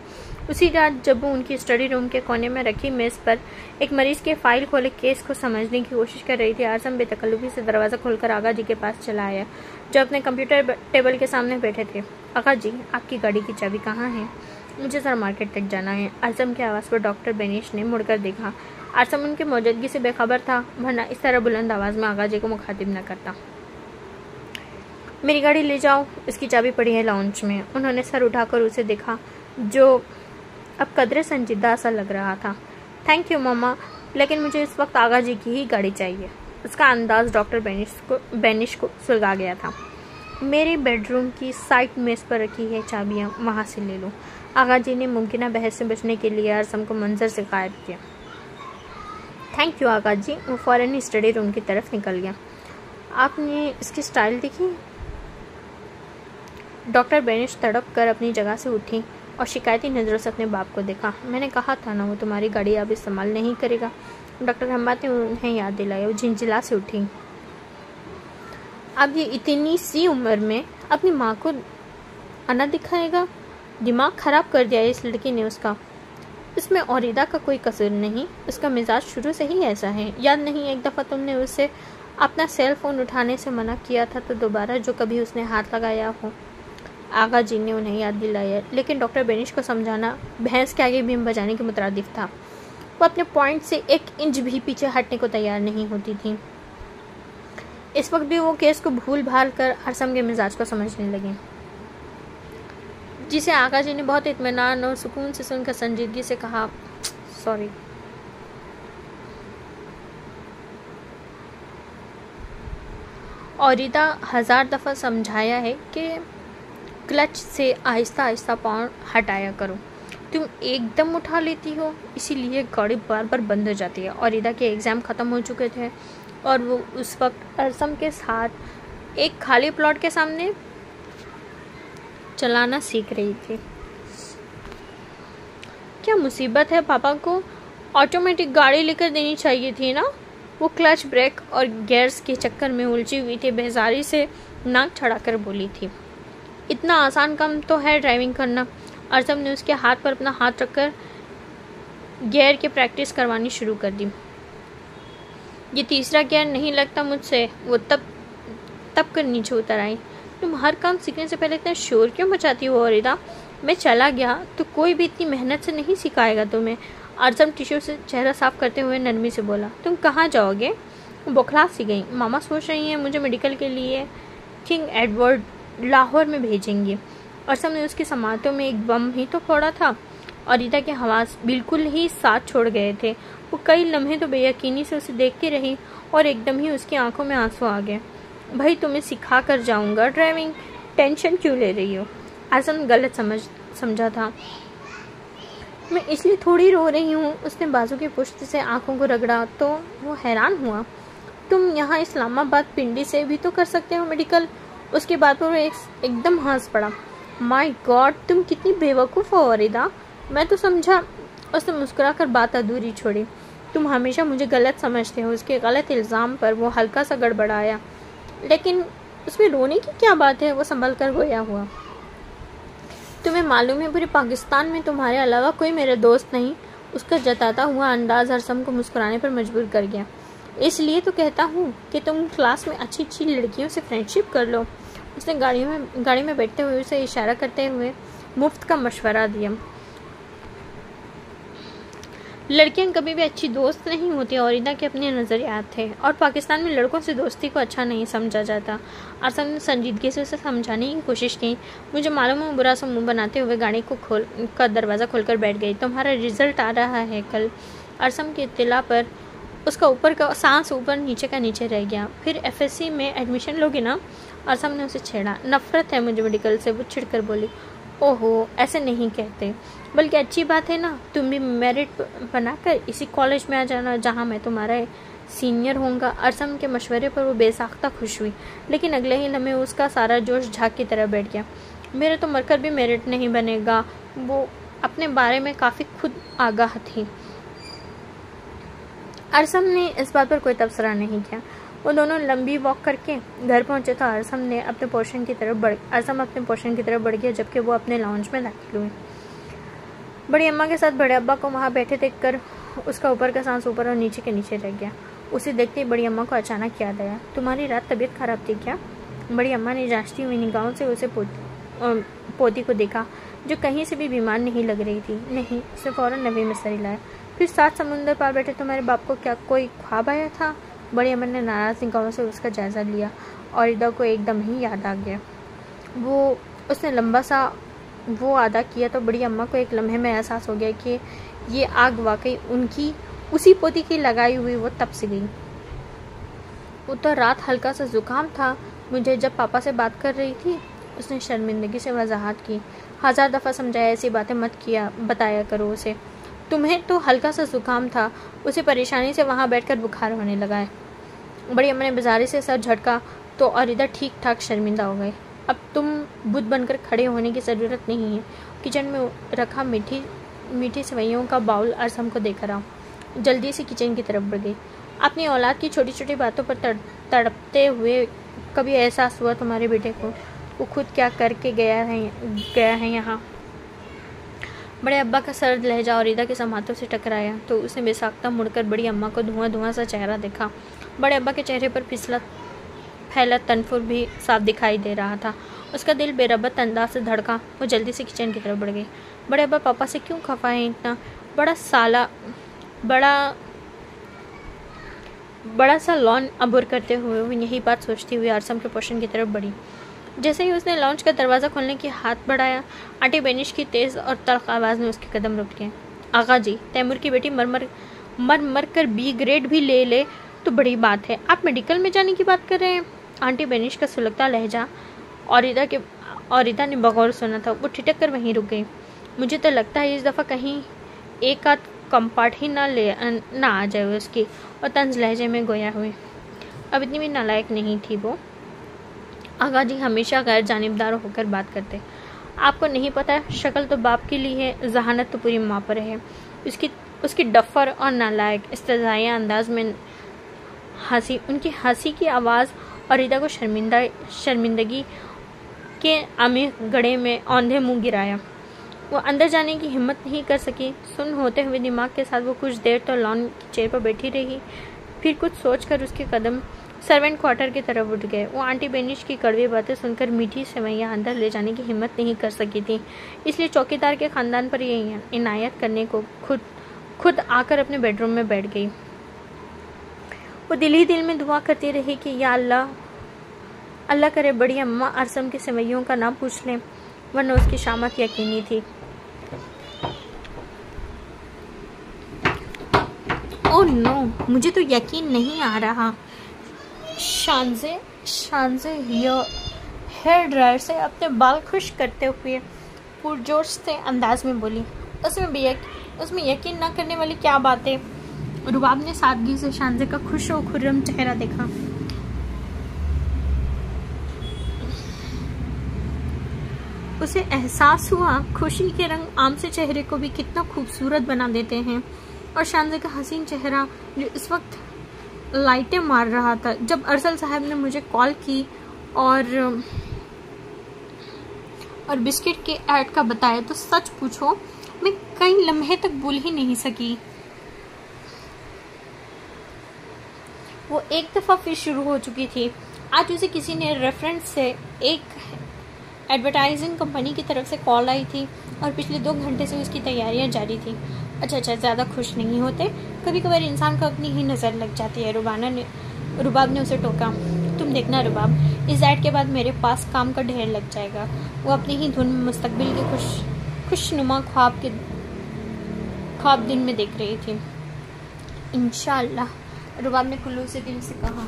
A: उसी रात जब वो उनकी स्टडी रूम के कोने में रखी मेज़ पर एक मरीज़ के फाइल खोले केस को समझने की कोशिश कर रही थी, आज़म बेतकल्लुफ़ी से दरवाज़ा खोलकर आगा जी के पास चला आया, जो अपने कंप्यूटर टेबल के सामने बैठे थे। आगा जी, आपकी गाड़ी की चाबी कहाँ है? मुझे ज़रा मार्केट तक जाना है। आज़म की आवाज़ पर डॉक्टर बेनिश ने मुड़कर देखा। आज़म उनकी मौजूदगी से बेखबर था, वरना इस तरह बुलंद आवाज़ में आगा जी को मुखातिब न करता। मेरी गाड़ी ले जाओ, इसकी चाबी पड़ी है लाउंज में। उन्होंने सर उठाकर उसे देखा, जो अब कदरे संजीदा सा लग रहा था। थैंक यू मामा, लेकिन मुझे इस वक्त आगा जी की ही गाड़ी चाहिए। उसका अंदाज डॉक्टर बेनिश को सुलगा गया था। मेरे बेडरूम की साइड मेज़ पर रखी है चाबियाँ, वहाँ से ले लो। आगा जी ने मुमकिन बहस से बचने के लिए आज़म को मंजर से गायब किया। थैंक यू आगा जी। वो फ़ौरन स्टडी रूम की तरफ निकल गया। आपने इसकी स्टाइल देखी? डॉक्टर बेनिश तड़प कर अपनी जगह से उठी और शिकायती नज़रों से अपने बाप को देखा। मैंने कहा था ना, वो तुम्हारी गाड़ी अब इस्तेमाल नहीं करेगा। डॉक्टर हमत ने उन्हें याद दिलाई। वो झिंझिला से उठी। अब ये इतनी सी उम्र में अपनी माँ को अना दिखाएगा? दिमाग ख़राब कर दिया इस लड़की ने उसका। इसमें औरिदा का कोई कसूर नहीं, उसका मिजाज शुरू से ही ऐसा है। याद नहीं एक दफ़ा तुमने उससे अपना सेल फ़ोन उठाने से मना किया था, तो दोबारा जो कभी उसने हाथ लगाया हो। आगा जी ने उन्हें याद दिलाया, लेकिन डॉक्टर बेनिश को समझाना भैंस के आगे भीम बजाने के मुतरादिफ था। वो अपने पॉइंट से 1 इंच भी पीछे हटने को तैयार नहीं होती थी। इस वक्त भी वो केस को भूल भाल कर आज़म के मिजाज को समझने लगी, जिसे आगा जी ने बहुत इत्मीनान और सुकून से सुनकर संजीदगी से कहा, सॉरी। औरिदा 1000 दफ़ा समझाया है कि क्लच से आहिस्ता आहिस्ता पाँव हटाया करो, तुम एकदम उठा लेती हो, इसीलिए गाड़ी बार बार बंद हो जाती है। औरिदा के एग्ज़ाम ख़त्म हो चुके थे और वो उस वक्त आज़म के साथ एक खाली प्लॉट के सामने चलाना सीख रही थी। क्या मुसीबत है, पापा को ऑटोमेटिक गाड़ी लेकर देनी चाहिए थी ना। वो क्लच, ब्रेक और गियर्स के चक्कर में उलझी हुई थी, बेजारी से नाक चढ़ाकर बोली थी। इतना आसान काम तो है ड्राइविंग करना। आज़म ने उसके हाथ पर अपना हाथ रखकर गियर की प्रैक्टिस करवानी शुरू कर दी। ये तीसरा गियर नहीं लगता मुझसे। वो तब कर नीचे उतर आई। तुम हर काम सीखने से पहले इतना शोर क्यों मचाती हो औरिदा? मैं चला गया तो कोई भी इतनी मेहनत से नहीं सिखाएगा तुम्हें। आज़म टिश्यू से चेहरा साफ करते हुए नरमी से बोला। तुम कहाँ जाओगे? बौखला सी गई। मामा सोच रही हैं मुझे मेडिकल के लिए किंग एडवर्ड लाहौर में भेजेंगे। आज़म ने उसकी समातों में एक बम ही तो फोड़ा था। औरिदा के हवास बिल्कुल ही साथ छोड़ गए थे। वो कई लम्हे तो बेयकीनी से उसे देखती रही और एकदम ही उसकी आंखों में आंसू आ गए। भाई तुम्हें सिखा कर जाऊंगा ड्राइविंग, टेंशन क्यों ले रही हो? आज़म गलत समझा था। मैं इसलिए थोड़ी रो रही हूँ। उसने बाजू की पुश्त से आंखों को रगड़ा तो वो हैरान हुआ। तुम यहाँ इस्लामाबाद पिंडी से भी तो कर सकते हो मेडिकल। उसके बाद पर वो एकदम हंस पड़ा। माय गॉड, तुम कितनी बेवकूफ़ हो औरिदा। मैं तो समझा। उसने मुस्कुरा कर बात अधूरी छोड़ी। तुम हमेशा मुझे गलत समझते हो। उसके गलत इल्ज़ाम पर वो हल्का सा गड़बड़ाया। लेकिन उसमें रोने की क्या बात है? वो संभल कर गोया हुआ। तुम्हें मालूम है पूरे पाकिस्तान में तुम्हारे अलावा कोई मेरा दोस्त नहीं। उसका जताता हुआ अंदाज आज़म को मुस्कुराने पर मजबूर कर गया। इसलिए तो कहता हूँ कि तुम क्लास में अच्छी अच्छी लड़कियों से फ्रेंडशिप कर लो। उसने गाड़ी में बैठते हुए उसे इशारा करते हुए मुफ्त का मशवरा दिया। लड़कियां कभी भी अच्छी दोस्त नहीं होती। औरिदा के अपने नज़रियात थे और पाकिस्तान में लड़कों से दोस्ती को अच्छा नहीं समझा जाता। आज़म ने संजीदगी से उसे समझाने की कोशिश की। मुझे मालूम है, बुरा सा मुंह बनाते हुए गाड़ी का दरवाज़ा खोलकर बैठ गई। तुम्हारा रिजल्ट आ रहा है कल। आज़म की इत्तला पर उसका ऊपर का सांस ऊपर नीचे का नीचे रह गया। फिर FSC में एडमिशन लोगे ना? आज़म ने उसे छेड़ा। नफ़रत है मुझे मेडिकल से, वो छिड़कर बोली। ओहो, ऐसे नहीं कहते, बल्कि अच्छी बात है ना। तुम भी मेरिट बनाकर इसी कॉलेज में आ जाना जहाँ मैं तुम्हारा सीनियर होगा। अरसम के मशवरे पर वो बेसाख्ता खुश हुई, लेकिन अगले ही लम्हे उसका सारा जोश झाग की तरह बैठ गया। मेरे तो मरकर भी मेरिट नहीं बनेगा। वो अपने बारे में काफ़ी खुद आगाह थी। अरसम ने इस बात पर कोई तबसरा नहीं किया। वो दोनों लंबी वॉक करके घर पहुंचे तो अरसम अपने पोर्शन की तरफ बढ़ गया, जबकि वो अपने लाउंज में दाखिल हुई। बड़ी अम्मा के साथ बड़े अब्बा को वहाँ बैठे देखकर उसका ऊपर का सांस ऊपर और नीचे के नीचे रह गया। उसे देखते ही बड़ी अम्मा को अचानक याद आया, तुम्हारी रात तबीयत खराब थी क्या? बड़ी अम्मा ने जांचती हुई निगाहों से उसे पोती को देखा, जो कहीं से भी बीमार नहीं लग रही थी। नहीं, उसे फौरन नवी में सर हिलाया। फिर 7 समुंदर पार बैठे तुम्हारे बाप को क्या कोई ख्वाब आया था? बड़ी अम्मा ने नाराज़ निगाहों से उसका जायज़ा लिया और ईदा को एकदम ही याद आ गया। उसने लंबा सा वो अदा किया तो बड़ी अम्मा को एक लम्हे में एहसास हो गया कि ये आग वाकई उनकी उसी पोती की लगाई हुई वो तप से गई। वो तो रात हल्का सा जुकाम था, मुझे जब पापा से बात कर रही थी। उसने शर्मिंदगी से वजाहत की। 1000 दफ़ा समझाया, ऐसी बातें मत बताया करो उसे। तुम्हें तो हल्का सा जुकाम था। उसे परेशानी से वहाँ बैठकर बुखार होने लगा है। बड़ी अम्मा ने बेजारी से सर झटका तो औरिदा ठीक ठाक शर्मिंदा हो गई। अब तुम बुद्ध बनकर खड़े होने की ज़रूरत नहीं है। किचन में रखा मीठी सेवइयों का बाउल अरसम को देकर आओ। जल्दी से किचन की तरफ बढ़ गई। अपनी औलाद की छोटी छोटी बातों पर तड़पते हुए कभी एहसास हुआ तुम्हारे बेटे को, वो खुद क्या करके गया है यहाँ? बड़े अब्बा का सर्द लहजा औरिदा के समातों से टकराया तो उसने बेसाख्ता मुड़कर बड़ी अम्मा को धुआं सा चेहरा देखा। बड़े अब्बा के चेहरे पर फैला तनफुर भी साफ दिखाई दे रहा था। उसका दिल बेरबत अंदाज से धड़का। वो जल्दी से किचन की तरफ बढ़ गई। बड़े अब्बा पापा से क्यों खफा है इतना? बड़ा सा लॉन अबूर करते हुए वो यही बात सोचती हुई अरसम के पोर्शन की तरफ बढ़ी। जैसे ही उसने लॉन्च का दरवाज़ा खोलने की हाथ बढ़ाया, आंटी बेनिश की तेज़ और तल्ख आवाज़ में उसके कदम रुक गए। आगा जी, तैमूर की बेटी मर कर B ग्रेड भी ले तो बड़ी बात है। आप मेडिकल में जाने की बात कर रहे हैं? आंटी बेनिश का सुलगता लहजा औरिदा ने बगौर सुना था। वो ठिठक कर वहीं रुक गई। मुझे तो लगता है इस दफ़ा कहीं एक आध कंपार्ट ही ना आ जाए उसकी, और तंज लहजे में गोया हुई। अब इतनी भी नालायक नहीं थी वो। आगा जी हमेशा गैर जानिबदार होकर बात करते। आपको नहीं पता, शक्ल तो बाप की ली है, जहानत तो पूरी माँ पर है। उसकी डफर और नालायक इस्तेज़ाया अंदाज में हंसी, उनकी हंसी की आवाज़ औरिदा को शर्मिंदगी के आमिर गड़े में औंधे मुंह गिराया। वो अंदर जाने की हिम्मत नहीं कर सकी। सुन होते हुए दिमाग के साथ वो कुछ देर तो लॉन की चेयर पर बैठी रही। फिर कुछ सोचकर उसके कदम सर्वेंट क्वार्टर की तरफ उठ गए। वो आंटी बेनिश की कड़वी बातें सुनकर मीठी सेवइयाँ अंदर ले जाने की हिम्मत नहीं कर सकी थी, इसलिए चौकीदार के खानदान पर ये इनायत करने को खुद आकर अपने बेडरूम में बैठ गई। वो दिल ही दिल में दुआ करती रही कि या अल्लाह करे बड़ी अम्मा अरसम की सेवइयों का नाम पूछ लें, वरना उसकी शामत यकीनी थी। ओह नो, मुझे तो यकीन नहीं आ रहा। शानजे हेयर ड्रायर से अपने बाल खुश करते हुए पुरजोश से अंदाज में बोली, उसमें यकीन ना करने वाली क्या बात है? रुबाब ने सादगी से शानजे का खुश और खुर्रम चेहरा देखा। उसे एहसास हुआ खुशी के रंग आम से चेहरे को भी कितना खूबसूरत बना देते हैं, और शानजे का हसीन चेहरा जो इस वक्त लाइटें मार रहा था। जब अरसल साहब ने मुझे कॉल की और बिस्किट के ऐड का बताया तो सच पूछो मैं कई लम्हे तक भूल ही नहीं सकी। वो एक दफ़ा फिर शुरू हो चुकी थी। आज उसे किसी ने रेफरेंस से एक एडवर्टाइजिंग कंपनी की तरफ से कॉल आई थी और पिछले 2 घंटे से उसकी तैयारियां जारी थी। अच्छा, ज़्यादा खुश नहीं होते, कभी कभार इंसान को अपनी ही नज़र लग जाती है। रुबाब ने उसे टोका। तुम देखना रुबाब, इस ऐड के बाद मेरे पास काम का ढेर लग जाएगा। वो अपनी ही धुन में मुस्तकबिल के खुशनुमा ख्वाब दिन में देख रही थी। इंशाअल्लाह, रुबाब ने कुल्लू से दिल से कहा।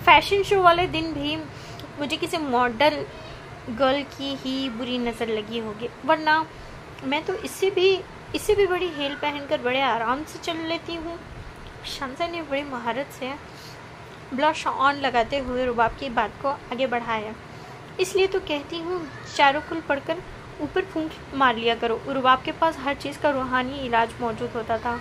A: फैशन शो वाले दिन भी मुझे किसी मॉडल गर्ल की ही बुरी नज़र लगी होगी, वरना मैं तो इससे भी बड़ी हील पहनकर बड़े आराम से चल लेती हूँ। शांता ने बड़ी महारत से ब्लश ऑन लगाते हुए रुबाब की बात को आगे बढ़ाया। इसलिए तो कहती हूँ चारों कुल पढ़कर ऊपर फूंक मार लिया करो। रुबाब के पास हर चीज़ का रूहानी इलाज मौजूद होता था।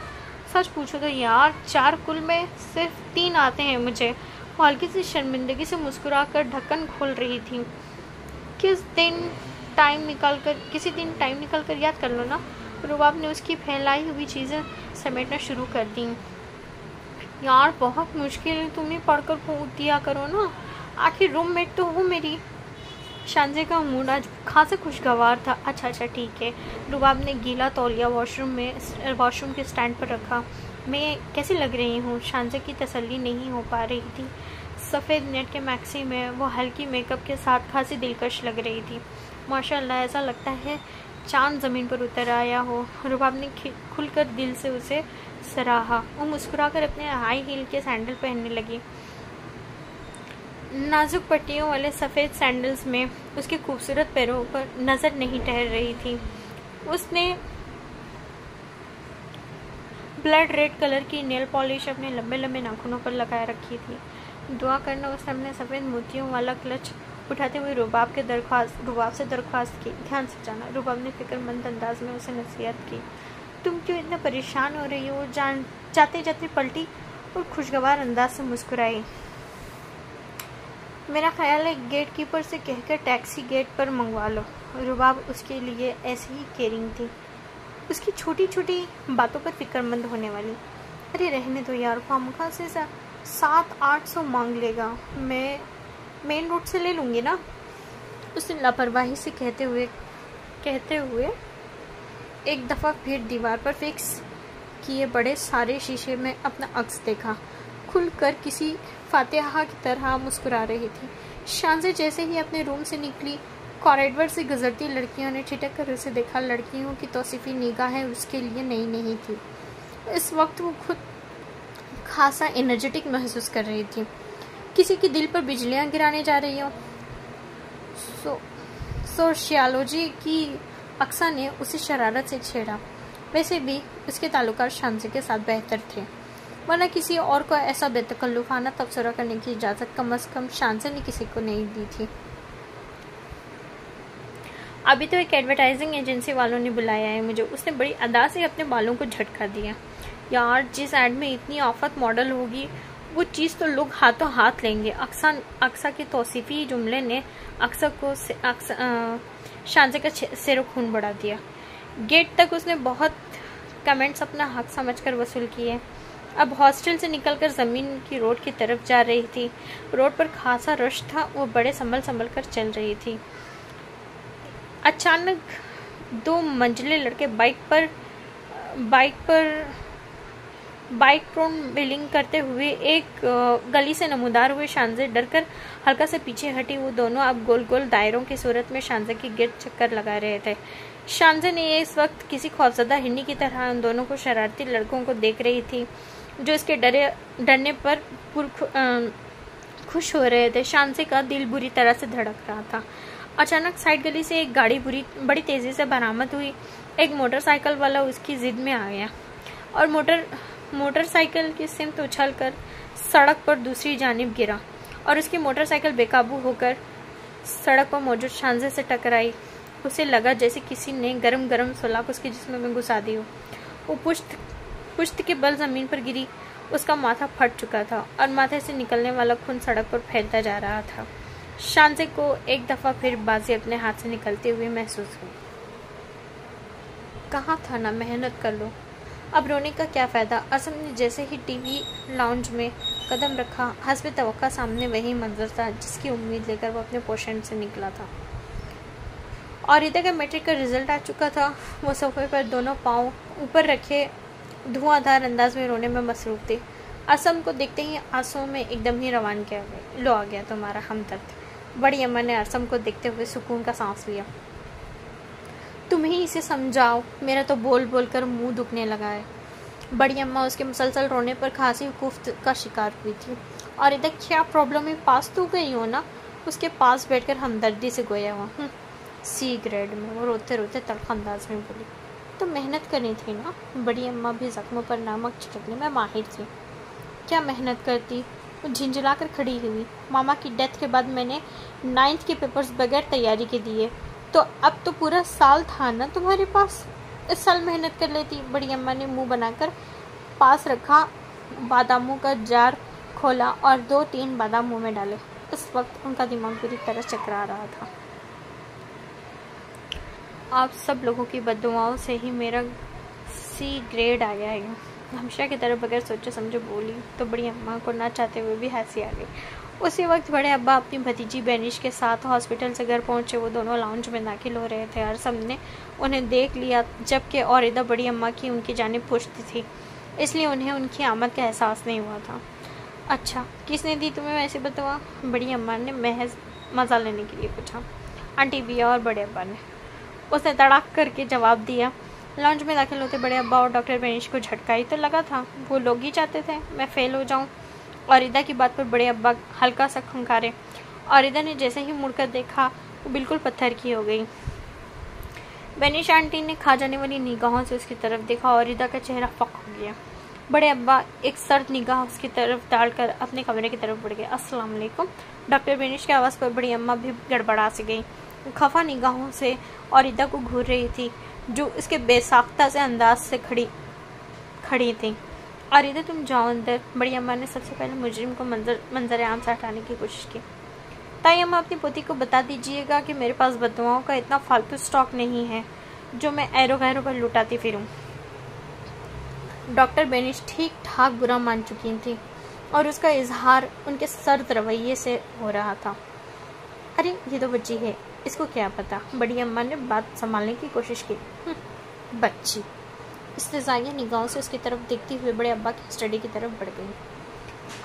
A: सच पूछो तो यार 4 कुल में सिर्फ 3 आते हैं मुझे। वो हल्की सी शर्मिंदगी से मुस्कुरा कर ढक्कन खोल रही थी। किसी दिन टाइम निकाल कर याद कर लो ना। रुबाब ने उसकी फैलाई हुई चीज़ें समेटना शुरू कर दी। यार बहुत मुश्किल है, तुम ही पढ़कर पूछ दिया करो ना, आखिर रूममेट तो हो मेरी। शांजे का मूड आज खासा खुशगवार था। अच्छा ठीक है। रुबाब ने गीला तौलिया वॉशरूम के स्टैंड पर रखा। मैं कैसी लग रही हूँ? शांजे की तसल्ली नहीं हो पा रही थी। सफ़ेद नेट के मैक्सी में वो हल्की मेकअप के साथ खासी दिलकश लग रही थी। माशाल्लाह, ऐसा लगता है चांद ज़मीन पर उतर आया हो। रुबाब ने खुलकर दिल से उसे सराहा। वो मुस्कुराकर अपने हाई हील के सैंडल पहनने लगी। नाजुक पट्टियों वाले सफ़ेद सैंडल्स में उसके खूबसूरत पैरों पर नज़र नहीं ठहर रही थी। उसने ब्लड रेड कलर की नेल पॉलिश अपने लंबे लंबे नाखूनों पर लगाए रखी थी। दुआ करना उसने अपने सफ़ेद मोतियों वाला क्लच उठाते हुए रुबाब से दरख्वास्त की, ध्यान से जाना। रुबाब ने फिक्रमंद अंदाज में उसे नसीहत की। तुम क्यों इतना परेशान हो रही हो? जाते जाते पलटी और खुशगवार अंदाज से मुस्कुराई। मेरा ख्याल है गेट कीपर से कहकर टैक्सी गेट पर मंगवा लो। रुबाब उसके लिए ऐसे ही केयरिंग थी, उसकी छोटी छोटी बातों पर फिक्रमंद होने वाली। अरे रहने दो यार, खामखा से 700-800 मांग लेगा, मैं मेन रोड से ले लूँगी ना, उसने लापरवाही से कहते हुए एक दफ़ा फिर दीवार पर फिक्स किए बड़े सारे शीशे में अपना अक्स देखा। खुलकर किसी फातिहा की तरह मुस्कुरा रही थी। शांजे जैसे ही अपने रूम से निकली, कॉरिडोर से गुजरती लड़कियों ने ठिठक कर उसे देखा। लड़कियों की तौसीफी निगाहें उसके लिए नई नहीं थी। इस वक्त वो खुद खासा एनर्जेटिक महसूस कर रही थी, किसी के दिल पर बिजलियां गिराने जा रही हो। सोशियोलॉजी की अक्सा ने उसे शरारत से छेड़ा। वैसे भी उसके ताल्लुकात शांजे के साथ बेहतर थे, वरना किसी और को ऐसा बेतकल्लुफाना तबसरा करने की इजाज़त कम अज़ कम शांजे ने किसी को नहीं दी थी। अभी तो एक एडवर्टाइजिंग एजेंसी वालों ने बुलाया है मुझे, उसने बड़ी अदा से अपने बालों को झटका दिया। यार जिस ऐड में इतनी आफत मॉडल होगी वो चीज़ तो लोग हाथों हाथ लेंगे। अक्सा के तौसीफी जुमले ने शांजे का सिर खून बढ़ा दिया। गेट तक उसने बहुत कमेंट्स अपना हक समझकर वसूल किए। अब हॉस्टल से निकलकर ज़मीन की रोड की तरफ जा रही थी। रोड पर खासा रश था, वो बड़े संभल कर चल रही थी। अचानक 2 मंजिले लड़के बाइक प्रोन बिलिंग करते हुए एक गली से नमूदार हुए। शांजे डरकर हल्का से पीछे हटी। वो दोनों अब गोल गोल दायरों की सूरत में शांजे के गिर्द चक्कर लगा रहे थे। शांजे ने इस वक्त किसी खौफजदा हिन्नी की तरह उन दोनों को शरारती लड़कों को देख रही थी जो इसके डरने पर खुश हो रहे थे। शांजे का दिल बुरी तरह से धड़क रहा था। अचानक साइड गली से एक गाड़ी बड़ी तेजी से बरामद हुई। एक मोटरसाइकिल वाला उसकी जिद में आ गया और मोटरसाइकिल की सिमत उछलकर सड़क पर दूसरी जानिब गिरा और उसकी मोटरसाइकिल बेकाबू होकर सड़क पर मौजूद शांजे से टकराई। उसे लगा जैसे किसी ने गरम सुलाख उसके जिस्म में घुसा दी हो। वो पुश्त के बल जमीन पर गिरी। उसका माथा फट चुका था और माथे से निकलने वाला खून सड़क पर फैलता जा रहा था। शांजे को एक दफा फिर बाजी अपने हाथ से निकलते हुए महसूस हुई। कहा था ना मेहनत कर लो, अब रोने का क्या फ़ायदा। असम ने जैसे ही टीवी लाउंज में कदम रखा, हस्ब तवक्का सामने वही मंजर था जिसकी उम्मीद लेकर वो अपने पोर्शन से निकला था। और इधर का मैट्रिक का रिजल्ट आ चुका था। वो सोफे पर दोनों पाँव ऊपर रखे धुआंधार अंदाज में रोने में मसरूफ थे। असम को देखते ही आंसुओं में एकदम ही रवान किया गया। लो आ गया तुम्हारा हमदर्द। बड़ी अम्मा ने असम को देखते हुए सुकून का सांस लिया। तुम ही इसे समझाओ, मेरा तो बोल बोल कर मुंह दुखने लगा है। बड़ी अम्मा उसके मुसलसल रोने पर खांसी कुफ्त का शिकार हुई थी। और इधर क्या प्रॉब्लम है, पास तो गई हो ना, उसके पास बैठकर हमदर्दी से गोया हुआ। C ग्रेड में। वो रोते रोते तल्ख अंदाज में बोली, तो मेहनत करनी थी ना। बड़ी अम्मा भी ज़ख्मों पर नमक छिड़कने में माहिर थी। क्या मेहनत करती? वो झिंझला कर खड़ी हुई। मामा की डेथ के बाद मैंने 9th के पेपर्स बगैर तैयारी के दिए, तो अब तो पूरा साल था ना तुम्हारे पास, इस साल मेहनत कर लेती। बड़ी अम्मा ने मुंह बनाकर पास रखा बादामों का जार खोला और 2-3 बादाम मुंह में डाले। इस वक्त उनका दिमाग पूरी तरह चकरा रहा था। आप सब लोगों की बद्दुआओं से ही मेरा C ग्रेड आया है, हमेशा की तरह बगैर सोचे समझे बोली तो बड़ी अम्मा को ना चाहते हुए भी हंसी आ गई। उसी वक्त बड़े अब्बा अपनी भतीजी बेनिश के साथ हॉस्पिटल से घर पहुंचे। वो दोनों लाउंज में दाखिल हो रहे थे और सबने उन्हें देख लिया, जबकि औरिदा बड़ी अम्मा की उनकी जानिब पूछती थी, इसलिए उन्हें उनकी आमद का एहसास नहीं हुआ था। अच्छा, किसने दी तुम्हें वैसे बतवा? बड़ी अम्मा ने महज मज़ा लेने के लिए पूछा। आंटी बिया और बड़े अब्बा ने, उसने तड़ाक करके जवाब दिया। लॉन्च में दाखिल होते बड़े अब्बा और डॉक्टर बेनिश को झटका ही तो लगा था। वो लोग ही चाहते थे मैं फेल हो जाऊं। औरिदा की बात पर बड़े अब्बा हल्का सा खंखारे। औरिदा ने जैसे ही मुड़कर देखा वो बिल्कुल पत्थर की हो गई। बेनिश आंटी ने खा जाने वाली निगाहों से उसकी तरफ देखा। औरिदा का चेहरा फक हो गया। बड़े अब्बा एक सर्द निगाह उसकी तरफ डालकर अपने कमरे की तरफ बढ़ गए। अस्सलाम वालेकुम। डॉक्टर बेनिश की आवाज़ पर बड़ी अम्मा भी गड़बड़ा सी गई। खफा निगाहों से औरिदा को घूर रही थी, जो उसके बेसाख्ता से अंदाज से खड़ी थी। औरिदा तुम जाओ अंदर। बड़ी अम्मा ने सबसे पहले मुजरिम को मंजर आम से हटाने की कोशिश की। ताई अम्मा, अपनी पोती को बता दीजिएगा कि मेरे पास बददुआओं का इतना फालतू स्टॉक नहीं है जो मैं ऐरों गैरों पर लुटाती फिरूं। डॉक्टर बेनिश ठीक ठाक बुरा मान चुकी थी और उसका इजहार उनके सर्द रवैये से हो रहा था। अरे ये तो बच्ची है, इसको क्या पता। बड़ी अम्मा ने बात संभालने की कोशिश की। बच्ची। इस्तेज़ाइया निगाहों से उसकी तरफ देखती हुए बड़े अब्बा की स्टडी की तरफ बढ़ गई।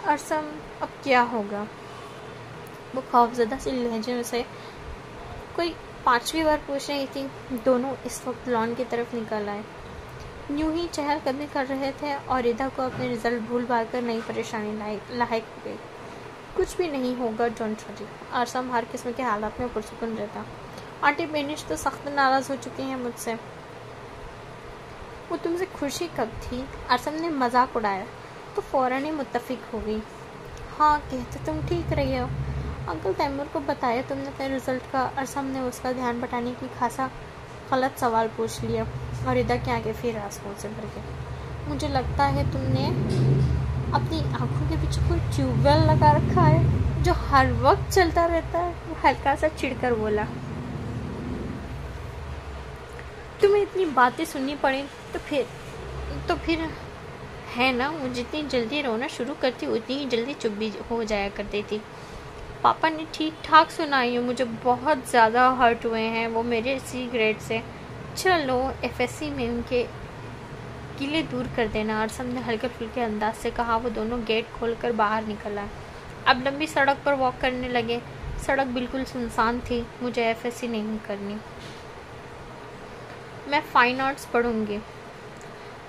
A: अरसम, अब क्या होगा? वो खौफजदा सी लहजे में से कोई 5वीं बार पूछ रही थी। दोनों इस वक्त लॉन की तरफ निकल आए। यूं ही चहलकदमी कर रहे थे और इधा को अपने रिजल्ट भूल भाल कर नई परेशानी लायक हो गई। कुछ भी नहीं होगा, डोंट वरी। अरसम हर किस्म के हालात में पुरसुकून रहता। आंटी बेनिश तो सख्त नाराज़ हो चुकी हैं मुझसे। वो तुमसे खुशी कब थी? अरसम ने मजाक उड़ाया तो फ़ौरन ही मुत्तफिक हो गई। हाँ, कहते तुम ठीक रही हो। अंकल तैमूर को बताया तुमने अपने रिजल्ट का? अरसम ने उसका ध्यान बटाने की खासा गलत सवाल पूछ लिया और इधर के आगे फिर आंसुओं से भर गए। मुझे लगता है तुमने अपनी आंखों के पीछे कोई ट्यूबवेल लगा रखा है जो हर वक्त चलता रहता है। वो हल्का सा चिढ़कर बोला। तुम्हें इतनी बातें सुननी पड़े तो फिर है ना, वो जितनी जल्दी रोना शुरू करती उतनी ही जल्दी चुप भी हो जाया करती थी। पापा ने ठीक ठाक सुनाई है, मुझे बहुत ज़्यादा हर्ट हुए हैं वो मेरे C ग्रेड से। चलो FSC में उनके किले दूर कर देना, अरसम ने हल्के फुल्के अंदाज से कहा। वो दोनों गेट खोलकर बाहर निकल आए। अब लंबी सड़क पर वॉक करने लगे। सड़क बिल्कुल सुनसान थी। मुझे FSC नहीं करनी, मैं फाइन आर्ट्स पढ़ूंगी,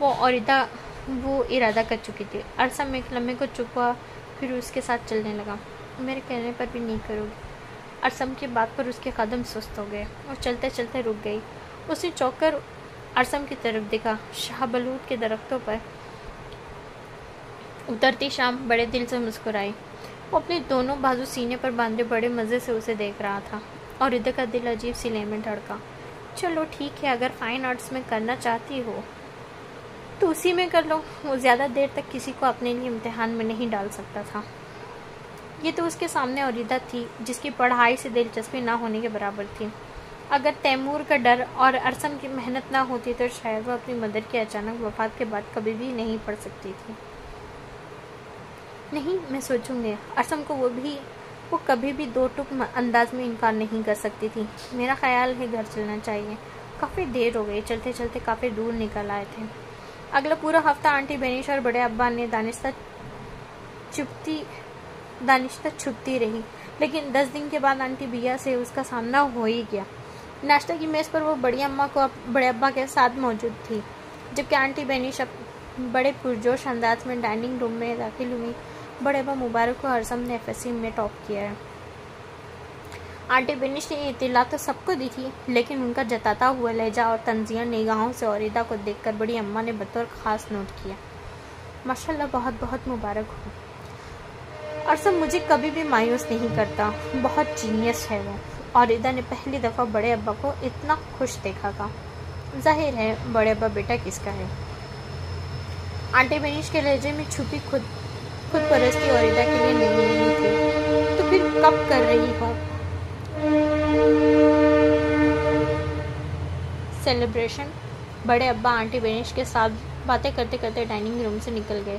A: वो इरादा कर चुकी थी। अरसम एक लम्हे को चुप हुआ, फिर उसके साथ चलने लगा। मेरे कहने पर भी नहीं करोगी? अरसम की बात पर उसके कदम सुस्त हो गए। वो चलते चलते रुक गई। उसने चौंक कर अरसम की तरफ देखा। शाहबलूत के दरख्तों पर उतरती शाम बड़े दिल से मुस्कुराई। वो अपने दोनों बाजू सीने पर बांधे बड़े मज़े से उसे देख रहा था और इधर का दिल अजीब सी लय में धड़का। चलो ठीक है, अगर फाइन आर्ट्स में करना चाहती हो तो उसी में कर लो। वो ज़्यादा देर तक किसी को अपने लिए इम्तिहान में नहीं डाल सकता था। ये तो उसके सामने औरिदा थी जिसकी पढ़ाई से दिलचस्पी ना होने के बराबर थी। अगर तैमूर का डर और अरसम की मेहनत ना होती तो शायद वो अपनी मदर की अचानक वफात के बाद कभी भी नहीं पढ़ सकती थी। नहीं, मैं सोचूंगी। अरसम को वो कभी भी दो टुक अंदाज में इनकार नहीं कर सकती थी। मेरा ख्याल है घर चलना चाहिए, काफ़ी देर हो गई। चलते चलते काफ़ी दूर निकल आए थे। अगला पूरा हफ्ता आंटी बेनिश और बड़े अब्बा ने दानिश्ता छुपती रही, लेकिन 10 दिन के बाद आंटी बिया से उसका सामना हो ही गया। नाश्ता की मेज़ पर वो बड़ी अम्मा को बड़े अब्बा के साथ मौजूद थी, जबकि आंटी बेनिश बड़े पुरजोश अंदाज में डाइनिंग रूम में दाखिल हुई। बड़े अब्बा मुबारक को अरसम ने FSC में टॉप किया है। आंटी बेनिश ने ये इत्तला तो सबको दी थी, लेकिन उनका जताता हुआ लहजा और तंजिया निगाहों से औरिदा को देखकर बड़ी अम्मा ने बतौर खास नोट किया। माशाल्लाह, बहुत बहुत मुबारक हो। और सब मुझे कभी भी मायूस नहीं करता, बहुत जीनियस है वो। औरिदा ने पहली दफ़ा बड़े अब्बा को इतना खुश देखा था। जाहिर है बड़े अब्बा बेटा किसका है। आंटी बेनिश के लहजे में छुपी खुद परस्ती औरिदा के लिए नहीं थी। तो फिर कब कर रही हो सेलिब्रेशन? बड़े अब्बा आंटी बेनिश के साथ बातें करते करते डाइनिंग रूम से निकल गए।